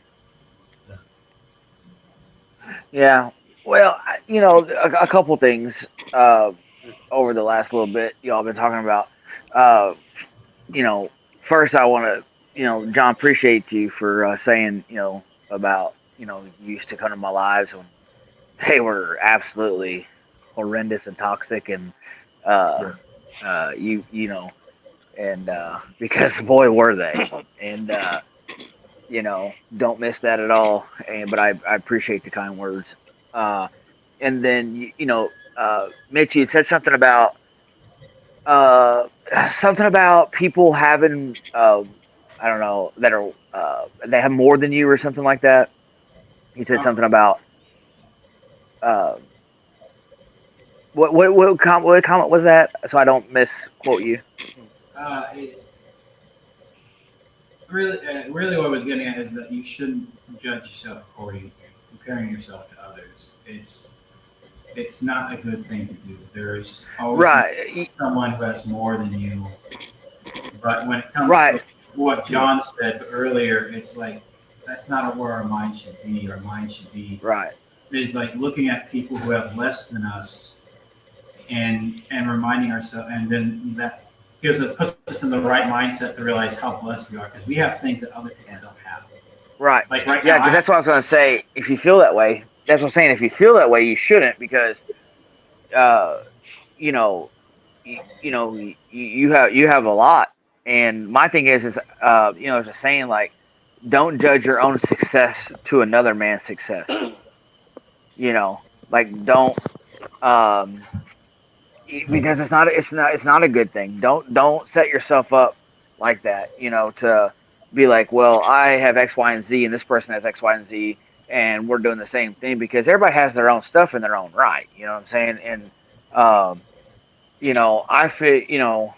D: Yeah. Well, a couple things over the last little bit y'all been talking about. First I want to, John, appreciate you for saying, about, you used to come to my lives when they were absolutely horrendous and toxic, and because boy were they, and don't miss that at all. But I appreciate the kind words. And then Mitch, you said something about people having I don't know, that are they have more than you or something like that. He said something about what comment was that? So I don't misquote you.
A: Really, what I was getting at is that you shouldn't judge yourself comparing yourself to others. It's not a good thing to do. There's always
D: Right.
A: someone who has more than you. But when it comes
D: Right.
A: to what John said earlier, it's like that's not where our mind should be. Our mind should be
D: Right.
A: is like looking at people who have less than us and reminding ourselves, and then that puts us in the right mindset to realize how blessed we are because we have things that other people don't have.
D: Right.
A: Like right
D: Yeah,
A: now,
D: because that's what I was going to say. If you feel that way, that's what I'm saying. If you feel that way, you shouldn't because, you know, you have a lot. And my thing is, it's a saying like, don't judge your own success to another man's success. Like don't, because it's not a good thing. Don't set yourself up like that. To be like, well, I have X, Y, and Z, and this person has X, Y, and Z, and we're doing the same thing because everybody has their own stuff in their own right. You know what I'm saying? And I feel,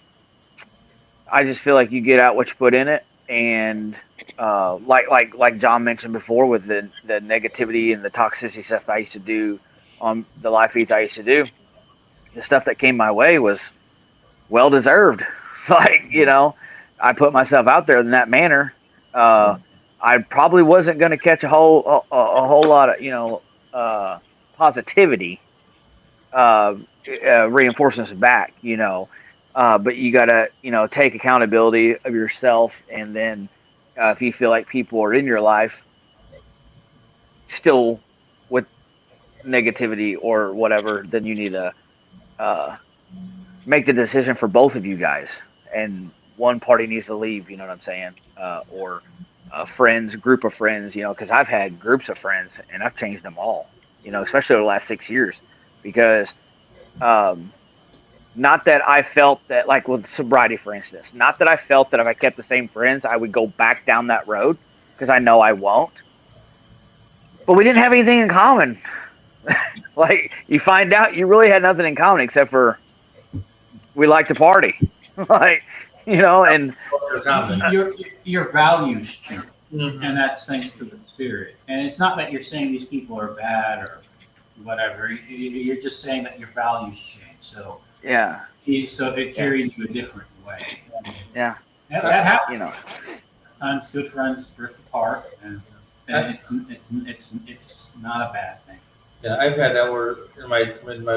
D: I just feel like you get out what you put in it, and like John mentioned before with the negativity and the toxicity stuff I used to do on the live feeds I used to do, the stuff that came my way was well deserved. I put myself out there in that manner. I probably wasn't going to catch a whole lot of positivity reinforcements back. But you gotta take accountability of yourself, and then if you feel like people are in your life still with negativity or whatever, then you need to make the decision for both of you guys, and one party needs to leave. You know what I'm saying? Or group of friends. Because I've had groups of friends and I've changed them all. Especially over the last 6 years, because not that I felt that, like with sobriety, for instance, not that I felt that if I kept the same friends, I would go back down that road, because I know I won't. But we didn't have anything in common. Like, you find out you really had nothing in common except for we like to party. And
A: your values change,
B: Mhm.
A: and that's thanks to the Spirit. And it's not that you're saying these people are bad or whatever. You're just saying that your values change. So
D: yeah,
A: so it carried you a different way.
D: yeah,
A: That happens. Sometimes good friends drift apart, and it's not a bad thing.
B: Yeah, I've had that where in my coming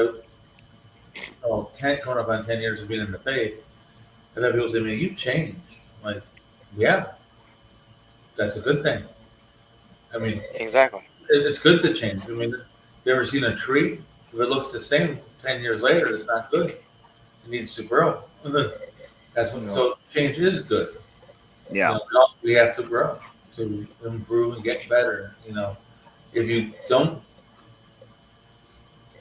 B: up on 10 years of being in the faith, I've had people say to me, "You've changed." I'm like, yeah, that's a good thing. I mean,
C: Exactly.
B: it's good to change. I mean, you ever seen a tree? If it looks the same 10 years later, it's not good. It needs to grow. That's what. So change is good.
D: yeah,
B: We have to grow to improve and get better. If you don't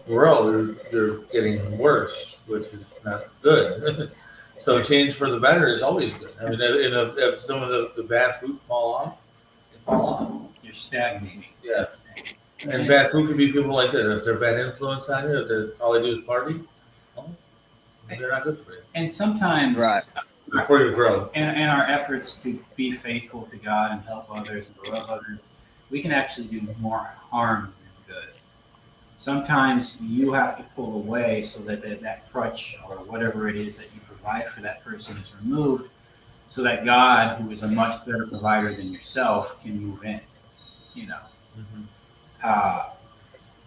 B: grow, you're getting worse, which is not good. So change for the better is always good. I mean, if some of the bad fruit fall off, they fall off.
A: You're stagnating.
B: Yes. And bad fruit could be people, like I said, if they're bad influence on you, if all they do is party, well, they're not good for you.
A: And sometimes,
D: right.
B: For your growth.
A: and our efforts to be faithful to God and help others and love others, we can actually do more harm than good. Sometimes you have to pull away so that crutch or whatever it is that you provide for that person is removed, so that God, who is a much better provider than yourself, can move in.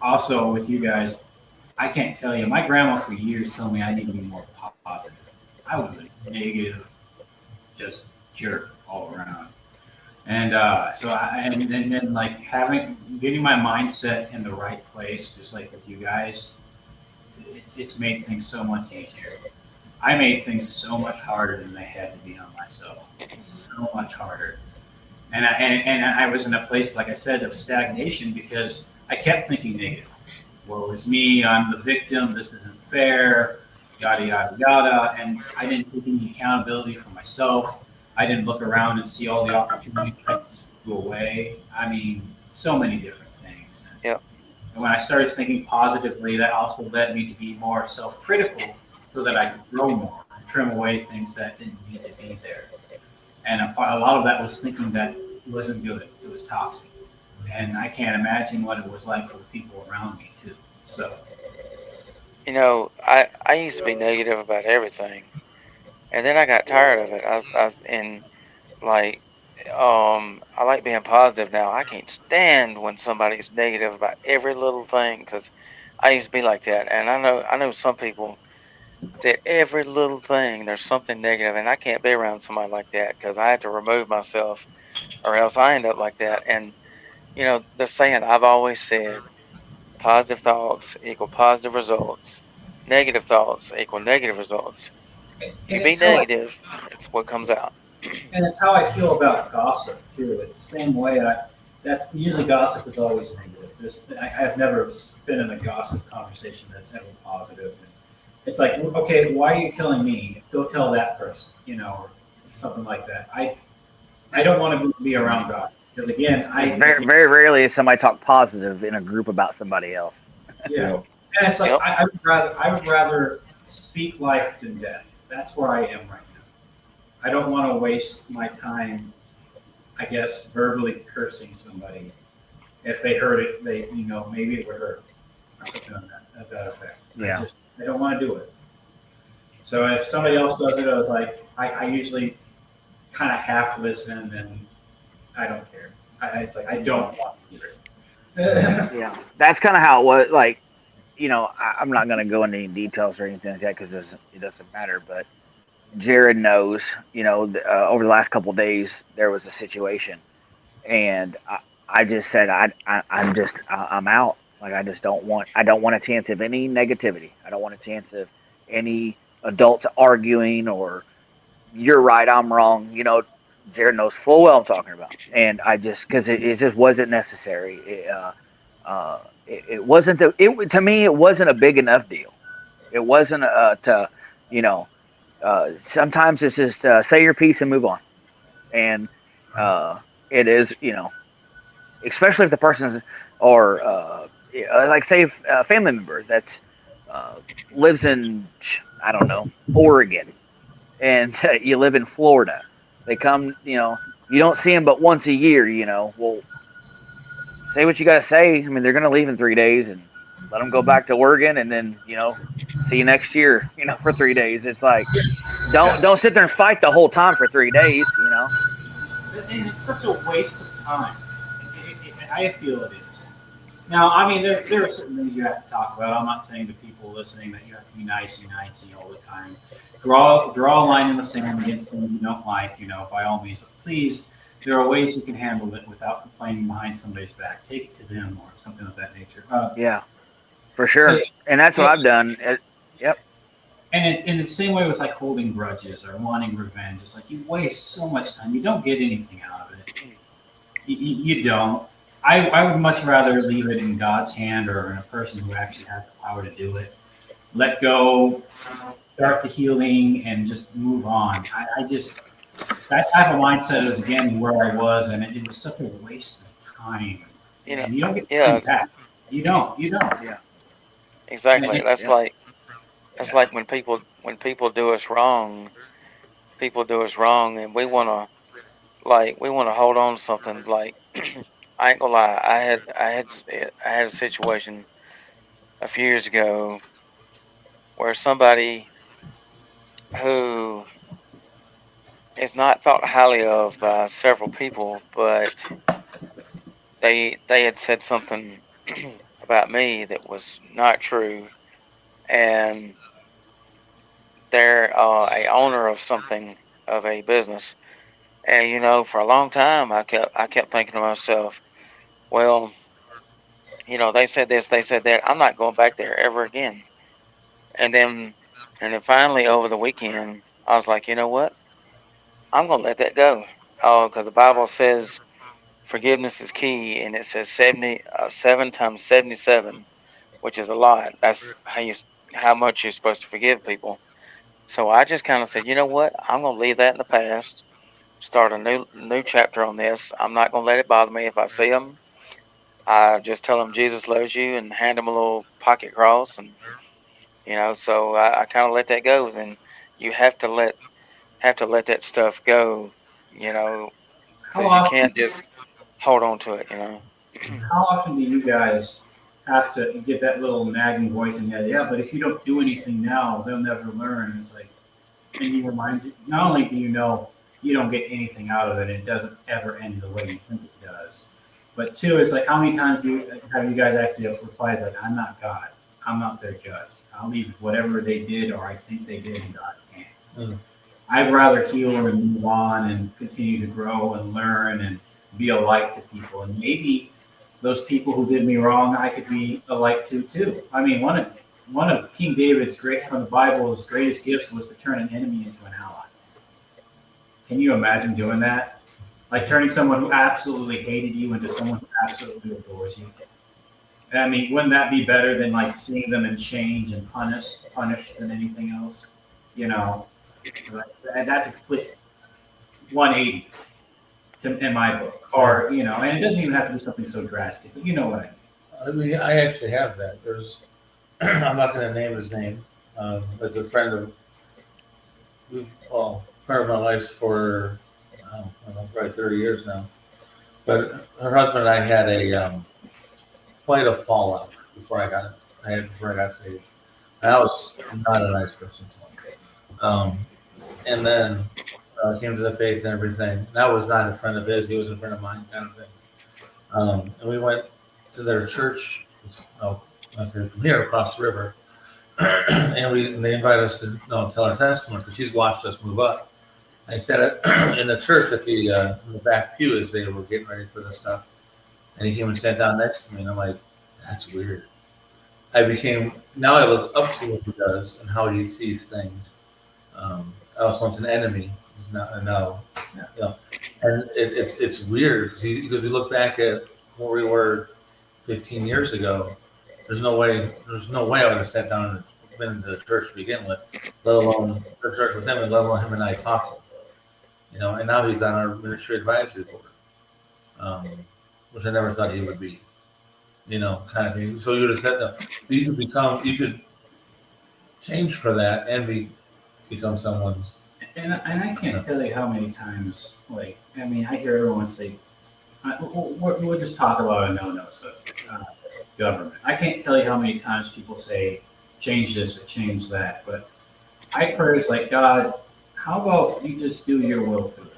A: Also, with you guys, I can't tell you. My grandma for years told me I need to be more positive. I was a negative, just jerk all around. And then like getting my mindset in the right place, just like with you guys, it's made things so much easier. I made things so much harder than they had to be on myself. So much harder. And I was in a place, like I said, of stagnation because I kept thinking negative. Woe is me, I'm the victim, this isn't fair, yada, yada, yada. And I didn't take any accountability for myself. I didn't look around and see all the opportunities that just go away. I mean, so many different things.
C: Yep.
A: And when I started thinking positively, that also led me to be more self-critical so that I could grow more and trim away things that didn't need to be there. And a lot of that was thinking that it wasn't good. It was toxic. And I can't imagine what it was like for the people around me too. So
C: I used to be negative about everything, and then I got tired of it. Like, I like being positive now. I can't stand when somebody's negative about every little thing because I used to be like that, and I know some people that every little thing there's something negative, and I can't be around somebody like that because I have to remove myself, or else I end up like that. And the saying I've always said: positive thoughts equal positive results. Negative thoughts equal negative results. You
A: and
C: be
A: it's how I
C: negative, it's what comes out.
A: and it's how I feel about gossip too. It's the same way. That's usually gossip is always negative. I've never been in a gossip conversation that's ever positive. It's like, okay, why are you telling me? Go tell that person, or something like that. I don't want to be around gossip because again,
D: Very, very rarely is somebody talk positive in a group about somebody else.
A: yeah, and it's like
C: Yep.
A: I would rather speak life than death. That's where I am right now. I don't want to waste my time, I guess, verbally cursing somebody. If they heard it, maybe it would hurt or something like that effect.
D: Yeah.
A: I don't want to do it. So if somebody else does it, I was like, I usually kind of half listen and I don't care. It's like I don't want to hear it.
D: Yeah, that's kind of how it was. Like, I'm not gonna go into any details or anything like that because it doesn't matter. But Jared knows, over the last couple of days there was a situation, and I just said I'm out. Like I don't want a chance of any negativity. I don't want a chance of any adults arguing or you're right, I'm wrong. Jared knows full well I'm talking about, and I just because it just wasn't necessary. It wasn't to me it wasn't a big enough deal. It wasn't to you know sometimes it's just say your piece and move on, and it is especially if the person's or like say a family member that's uh, lives in I don't know Oregon and you live in Florida. They come, you don't see them but once a year. Well, say what you got to say. I mean, they're going to leave in 3 days, and let them go back to Oregon, and then see you next year. For 3 days. It's like don't sit there and fight the whole time for 3 days.
A: And it's such a waste of time. I feel it is. Now, I mean, there are certain things you have to talk about. I'm not saying to people listening that you have to be nicey all the time. Draw a line in the sand against things you don't like, by all means. But please, there are ways you can handle it without complaining behind somebody's back. Take it to them or something of that nature.
D: Yeah, for sure. And that's what I've done. Yep.
A: And it's in the same way with like holding grudges or wanting revenge. It's like you waste so much time. You don't get anything out of it. You don't. I would much rather leave it in God's hand or in a person who actually has the power to do it. Let go, start the healing, and just move on. That type of mindset is again where I was, and it was such a waste of time. And you don't get anything back. You don't.
D: Yeah.
C: Exactly. That's like when people do us wrong. People do us wrong, and we wanna hold on to something. Like I ain't gonna lie, I had a situation a few years ago where somebody who is not thought highly of by several people, but they had said something about me that was not true, and they're a owner of something of a business, and for a long time I kept thinking to myself, well, they said this, they said that, I'm not going back there ever again. And then finally over the weekend I was like, you know what, I'm gonna let that go. Because the Bible says forgiveness is key, and it says 7 times 77, which is a lot. That's how much you're supposed to forgive people. So I just kind of said, you know what, I'm gonna leave that in the past, start a new chapter on this. I'm not gonna let it bother me if I see them. I just tell them Jesus loves you and hand them a little pocket cross, and so I kind of let that go. Then you have to let that stuff go,
A: How
C: because you
A: often?
C: can't just hold on to it.
A: How often do you guys have to get that little nagging voice in your head? Yeah, but if you don't do anything now, they'll never learn. It's like, and he reminds you. Not only do you know you don't get anything out of it, it doesn't ever end the way you think it does. But two, it's like how many times have you guys actually have replies like, "I'm not God. I'm not their judge. I'll leave whatever they did or I think they did in God's hands."
B: Mm.
A: I'd rather heal and move on and continue to grow and learn and be a light to people. And maybe those people who did me wrong, I could be a light to too. I mean, one of King David's from the Bible's greatest gifts was to turn an enemy into an ally. Can you imagine doing that? Like turning someone who absolutely hated you into someone who absolutely adores you. I mean, wouldn't that be better than like seeing them in change and punish than anything else? You know, that's a complete 180 in my book. Or and it doesn't even have to be something so drastic, but you know what I mean.
B: I mean, I actually have that. There's, I'm not going to name his name. It's a friend of, friend of my wife's for, I don't know, probably 30 years now. But her husband and I had quite a fallout before I got saved. And I was not a nice person to him. And then came to the faith and everything. And that was not a friend of his; he was a friend of mine, kind of thing. And we went to their church. I said from here across the river, and they invited us to tell our testimony because she's watched us move up. I said it in the church at in the back pew as they were getting ready for this stuff, and he came and sat down next to me, and I'm like, "That's weird." Now I look up to what he does and how he sees things. I was once an enemy. He's not now, and it's weird because we look back at where we were 15 years ago. There's no way I would have sat down and been into the church to begin with, let alone the church with him, and let alone him and I talking. And now he's on our ministry advisory board, which I never thought he would be. Kind of thing. So you would have said that you could change for that and become someone's.
A: And I can't tell you how many times, like, I mean, I hear everyone say, we'll just talk about a no-no, so government. I can't tell you how many times people say, change this or change that, but I pray it's like, God, how about you just do your will through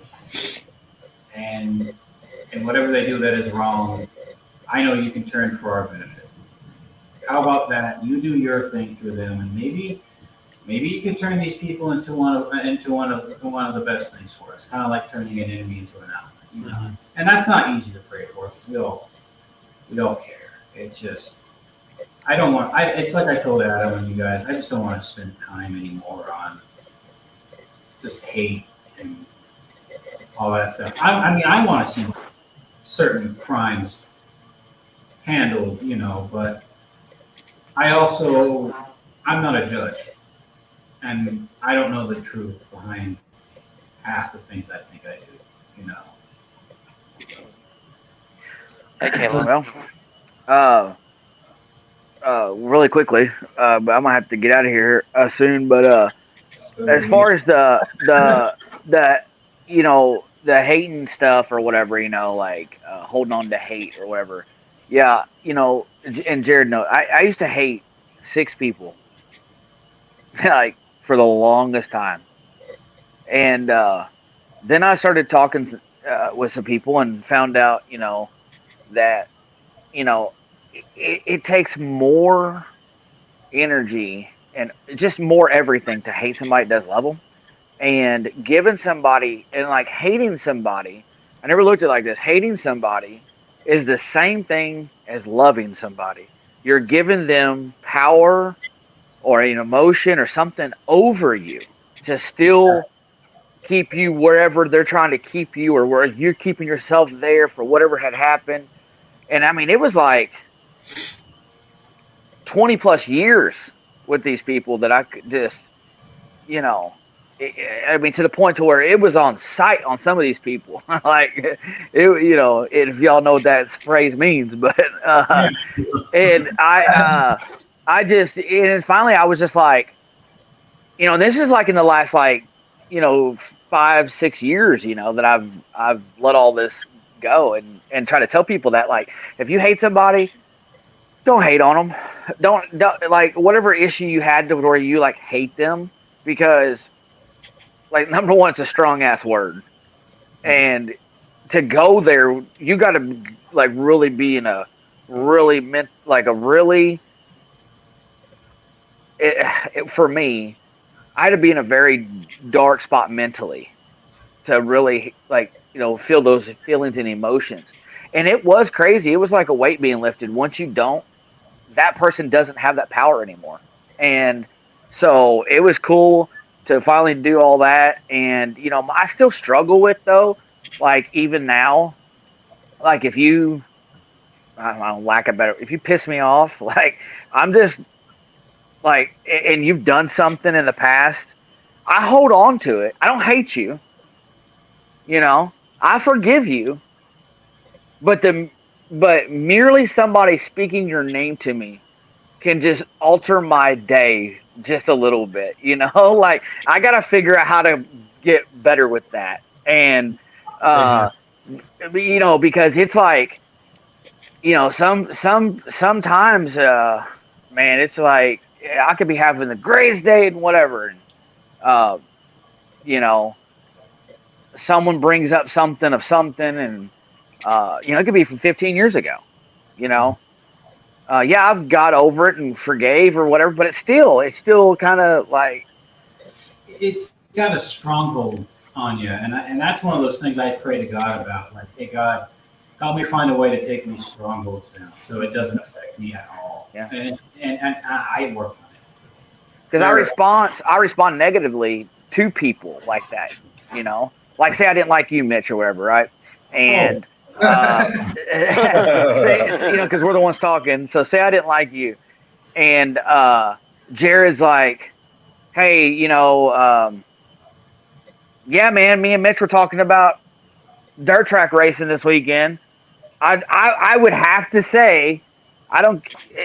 A: them? And whatever they do that is wrong, I know you can turn for our benefit. How about that? You do your thing through them, and maybe you can turn these people into one of the best things for us. Kind of like turning an enemy into an ally,
B: Mm-hmm.
A: And that's not easy to pray for because we all care. It's just it's like I told Adam and you guys. I just don't want to spend time anymore on just hate and all that stuff. I want to see certain crimes handled, but I'm not a judge. And I don't know the truth behind half the things I think I do, So.
C: Hey, Caleb.
D: Well, really quickly, but I'm gonna have to get out of here soon. But as far as the hating stuff or whatever, like holding on to hate or whatever. Yeah, and Jared knows. I used to hate 6 people, like for the longest time, and then I started talking with some people and found out, that it takes more energy and just more everything to hate somebody that does love them, and giving somebody and like hating somebody. I never looked at it like this. Hating somebody is the same thing as loving somebody. You're giving them power or an emotion or something over you to still keep you wherever they're trying to keep you, or where you're keeping yourself there for whatever had happened. And I mean, it was like 20 plus years with these people that I could just, I mean, to the point to where it was on sight on some of these people. Like, if y'all know what that phrase means, but and and finally I was just like, this is like in the last 5-6 years, that I've let all this go and try to tell people that, like, if you hate somebody, don't hate on them. Don't like whatever issue you had to where you like hate them, because like, number one, it's a strong ass word, and to go there, you got to like really be in a really for me, I had to be in a very dark spot mentally to really feel those feelings and emotions. And it was crazy. It was like a weight being lifted. Once you don't, that person doesn't have that power anymore. And so it was cool to finally do all that. And, I still struggle with, though, like, even now, like, if you, if you piss me off, like, I'm just, like, and you've done something in the past, I hold on to it. I don't hate you. I forgive you. But merely somebody speaking your name to me can just alter my day just a little bit, like, I got to figure out how to get better with that. And, because it's like, sometimes, man, it's like, I could be having the greatest day and whatever. And, someone brings up something and, it could be from 15 years ago, I've got over it and forgave or whatever, but it's still kind of like,
A: it's got a stronghold on you. And that's one of those things I pray to God about. Like, hey, God, help me find a way to take these strongholds down so it doesn't affect me at all.
D: Yeah.
A: And I work on it.
D: Because I respond negatively to people like that, like, say I didn't like you, Mitch, or whatever, right? And because we're the ones talking. So say I didn't like you, and Jared's like, hey, yeah, man, me and Mitch were talking about dirt track racing this weekend. I would have to say,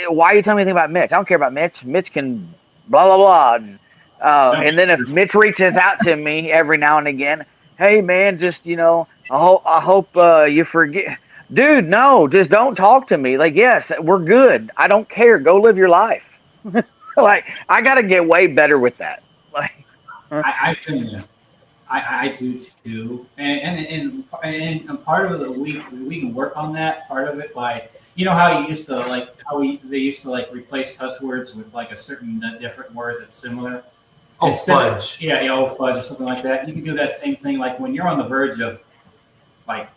D: why are you telling me anything about Mitch? I don't care about Mitch. Mitch can blah blah blah. And then if Mitch reaches out to me every now and again, hey man, just I hope you forget, dude. No, just don't talk to me. Like, yes, we're good. I don't care. Go live your life. Like, I got to get way better with that. Like,
A: I do too. And part of it, we can work on that. Part of it by, how you used to they used to like replace cuss words with like a certain different word that's similar.
B: Oh, fudge.
A: Yeah, fudge or something like that. You can do that same thing, like when you're on the verge of, like,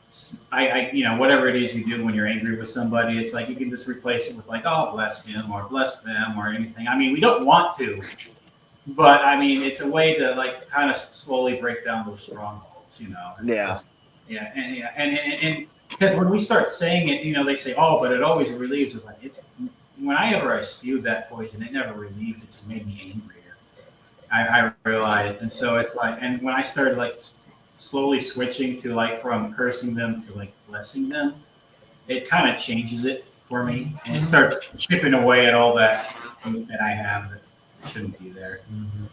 A: whatever it is you do when you're angry with somebody. It's like you can just replace it with like, oh, bless him or bless them or anything. I mean, we don't want to, but I mean, it's a way to like kind of slowly break down those strongholds,
D: Yeah.
A: Yeah, and because when we start saying it, they say, oh, but it always relieves. It's like whenever I spewed that poison, it never relieved. It's made me angrier. I realized, and so it's like, and when I started like slowly switching to like from cursing them to like blessing them, it kind of changes it for me, and it starts chipping away at all that I have that shouldn't be there.
B: Mm-hmm.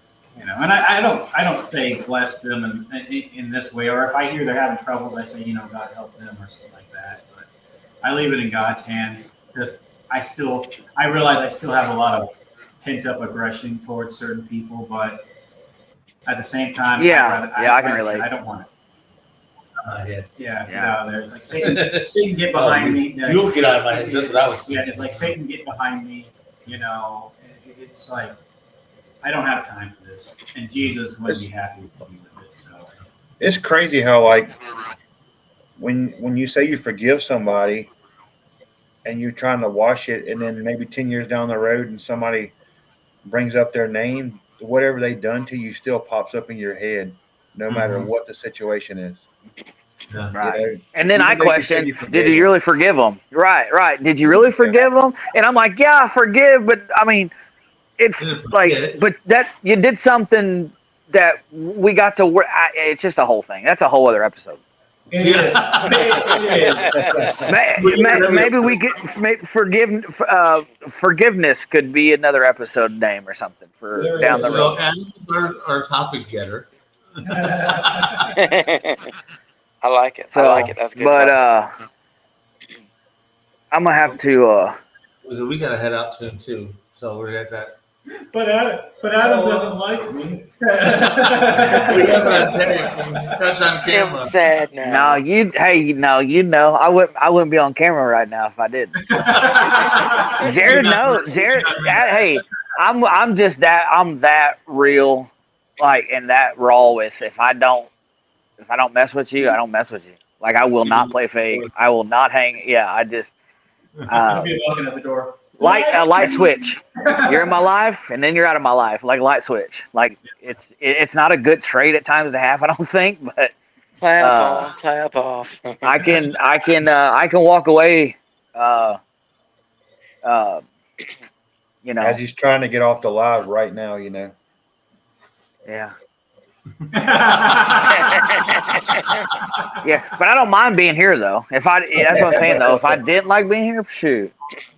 A: And I don't say bless them in this way, or if I hear they're having troubles, I say, God help them or something like that. But I leave it in God's hands, because I realize I still have a lot of pent up aggression towards certain people, but at the same time,
D: I can relate.
A: I don't want it.
B: Yeah.
A: Get out of there. It's like Satan get behind me.
B: You'll get out of my head. That's what I was.
A: Yeah, it's like Satan get behind me. It's like I don't have time for this, and Jesus wouldn't be happy with me with it. So
F: it's crazy how, like, when you say you forgive somebody and you're trying to wash it, and then maybe 10 years down the road and somebody brings up their name, whatever they've done to you still pops up in your head, no matter what the situation is.
B: Yeah.
D: Right. And then I question, did you really forgive them? Right. Did you really forgive them? And I'm like, yeah, I forgive, but I mean, it's like, but that you did something that we got to work. It's just a whole thing. That's a whole other episode.
A: It is. It is.
D: Maybe we could forgiveness could be another episode name or something for
A: There
D: down
A: it
D: the
A: is.
D: road.
B: So Adam's our topic getter.
C: I like it.
D: So,
C: I like it. That's good.
D: But
C: talk.
D: I'm gonna have to.
B: We gotta head out soon too. So we're at that.
A: But Adam doesn't like me.
B: We have it on tape. That's on
C: I'm
B: camera.
C: sad now.
D: No, I wouldn't be on camera right now if I didn't. Jared knows. Jared, hey, I'm just that. I'm that real, like, and that raw with. If I don't mess with you, I don't mess with you. Like, I will not play fake. I will not hang. Yeah, I just
A: I'll be walking at the door.
D: light switch. You're in my life, and then you're out of my life. Like light switch. Like it's not a good trait at times to have. I don't think, but
C: Clap on, clap off.
D: I can walk away. You know.
F: As he's trying to get off the live right now, you know.
D: Yeah. Yeah, but I don't mind being here though. That's what I'm saying though. If I didn't like being here, shoot.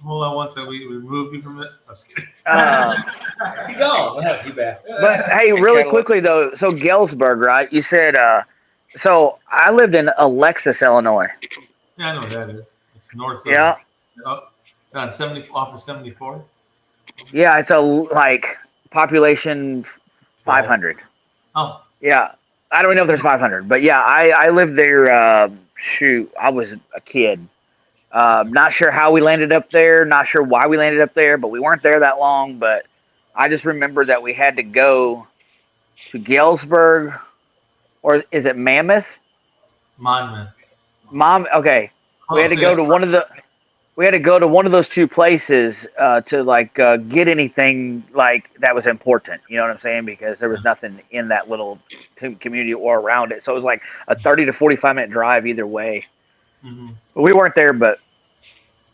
B: Hold on one second. We remove you from it. I'm just kidding.
D: Uh,
B: He gone. He back.
D: But hey, really quickly though, so Galesburg, right? You said so I lived in Alexis, Illinois.
B: Yeah, I know what that is. It's north of.
D: Yeah.
B: Oh, it's on 70 off of 74.
D: Yeah, it's a like population 500.
B: Oh,
D: Yeah. I don't know if there's 500, but yeah, I lived there. Shoot, I was a kid. Not sure how we landed up there. Not sure why we landed up there, but we weren't there that long. But I just remember that we had to go to Galesburg, or is it Mammoth?
B: Monmouth.
D: Okay, we had to go to one of the. We had to go to one of those two places to like get anything like that was important. You know what I'm saying? Because there was nothing in that little community or around it. So it was like a 30 to 45-minute drive either way.
B: Mm-hmm.
D: We weren't there, but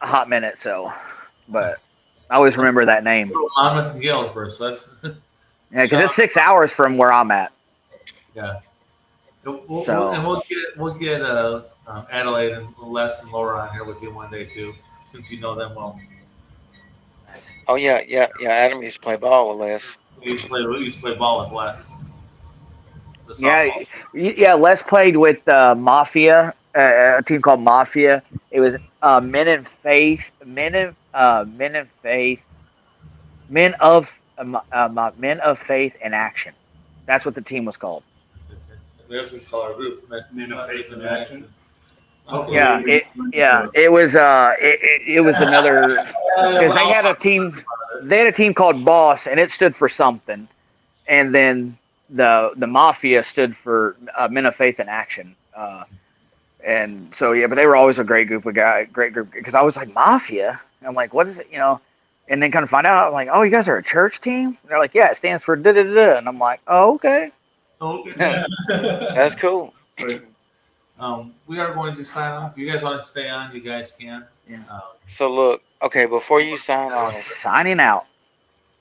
D: a hot minute. So, but I always remember that name.
B: Monmouth and Galesburg. So that's
D: Yeah, because it's 6 hours from where I'm at.
B: yeah. We'll get Adelaide and Les and Laura on here with you one day too, since you know them well.
C: Oh yeah. Adam used to play ball with Les.
B: We used to play ball with Les. The
D: Yeah,
B: softball.
D: Les played with Mafia, a team called Mafia. It was Men of Faith in Action. That's what the team was called.
B: We have to call our group
A: Men of Faith in Action.
D: Yeah, it was another because they had a team. They had a team called Boss, and it stood for something, and then the Mafia stood for Men of Faith in Action. And so yeah, but they were always a great group because I was like Mafia. And I'm like, what is it? You know, and then kind of find out I'm like, oh, you guys are a church team? And they're like, yeah, it stands for da da da. And I'm like, oh, okay.
B: Okay.
C: That's cool.
B: We are going to sign off. If you guys want to stay on, you guys can.
D: Yeah.
C: So look, okay, before you sign off,
D: Signing out.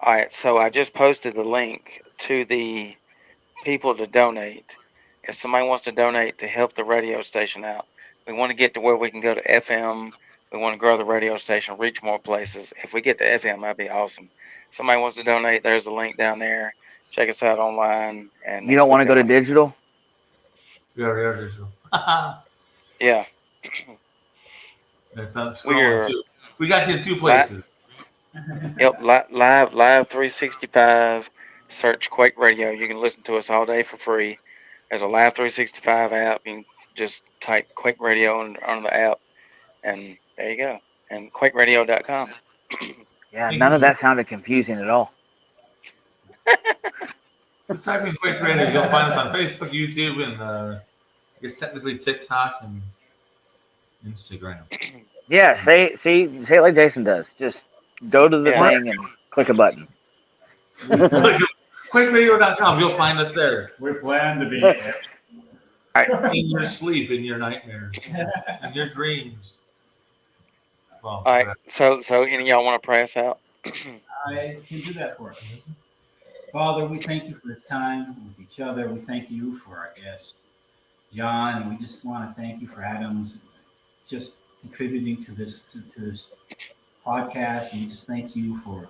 C: all right. So I just posted the link to the people to donate. If somebody wants to donate to help the radio station out, we want to get to where we can go to FM. We want to grow the radio station, reach more places. If we get to FM, that'd be awesome. Somebody wants to donate, there's a link down there. Check us out online. And
D: You don't want to go to digital?
B: We already are digital.
C: Yeah.
B: That's not
C: We're-
B: too. We got you in two places.
C: Yep. Live 365. Search Quake Radio. You can listen to us all day for free. There's a Live 365 app. You can just type Quake Radio on the app, and there you go. And QuakeRadio.com.
D: Yeah, none of that sounded confusing at all.
B: Just type in Quick Radio. You'll find us on Facebook, YouTube, and I guess technically TikTok and Instagram.
D: Yeah, say it like Jason does. Just go to the
C: Yeah.
D: thing and click a button.
B: QuakeRadio.com. You'll find us there.
A: We plan to be there.
B: In your sleep, in your nightmares, in your dreams. Well,
C: All right. So any of y'all want to pray us out?
A: I can do that for us. Father, we thank you for this time with each other. We thank you for our guest, John, and we just want to thank you for Adam's just contributing to this podcast. And we just thank you for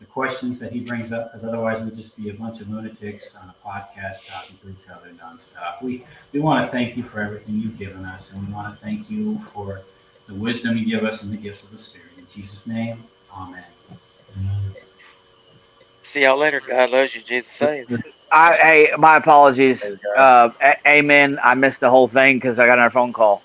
A: the questions that he brings up, because otherwise we'd just be a bunch of lunatics on a podcast talking to each other nonstop. We want to thank you for everything you've given us, and we want to thank you for the wisdom you give us and the gifts of the Spirit. In Jesus' name, amen.
C: See y'all later. God loves you. Jesus saves.
D: Hey, my apologies. Amen. I missed the whole thing because I got another phone call.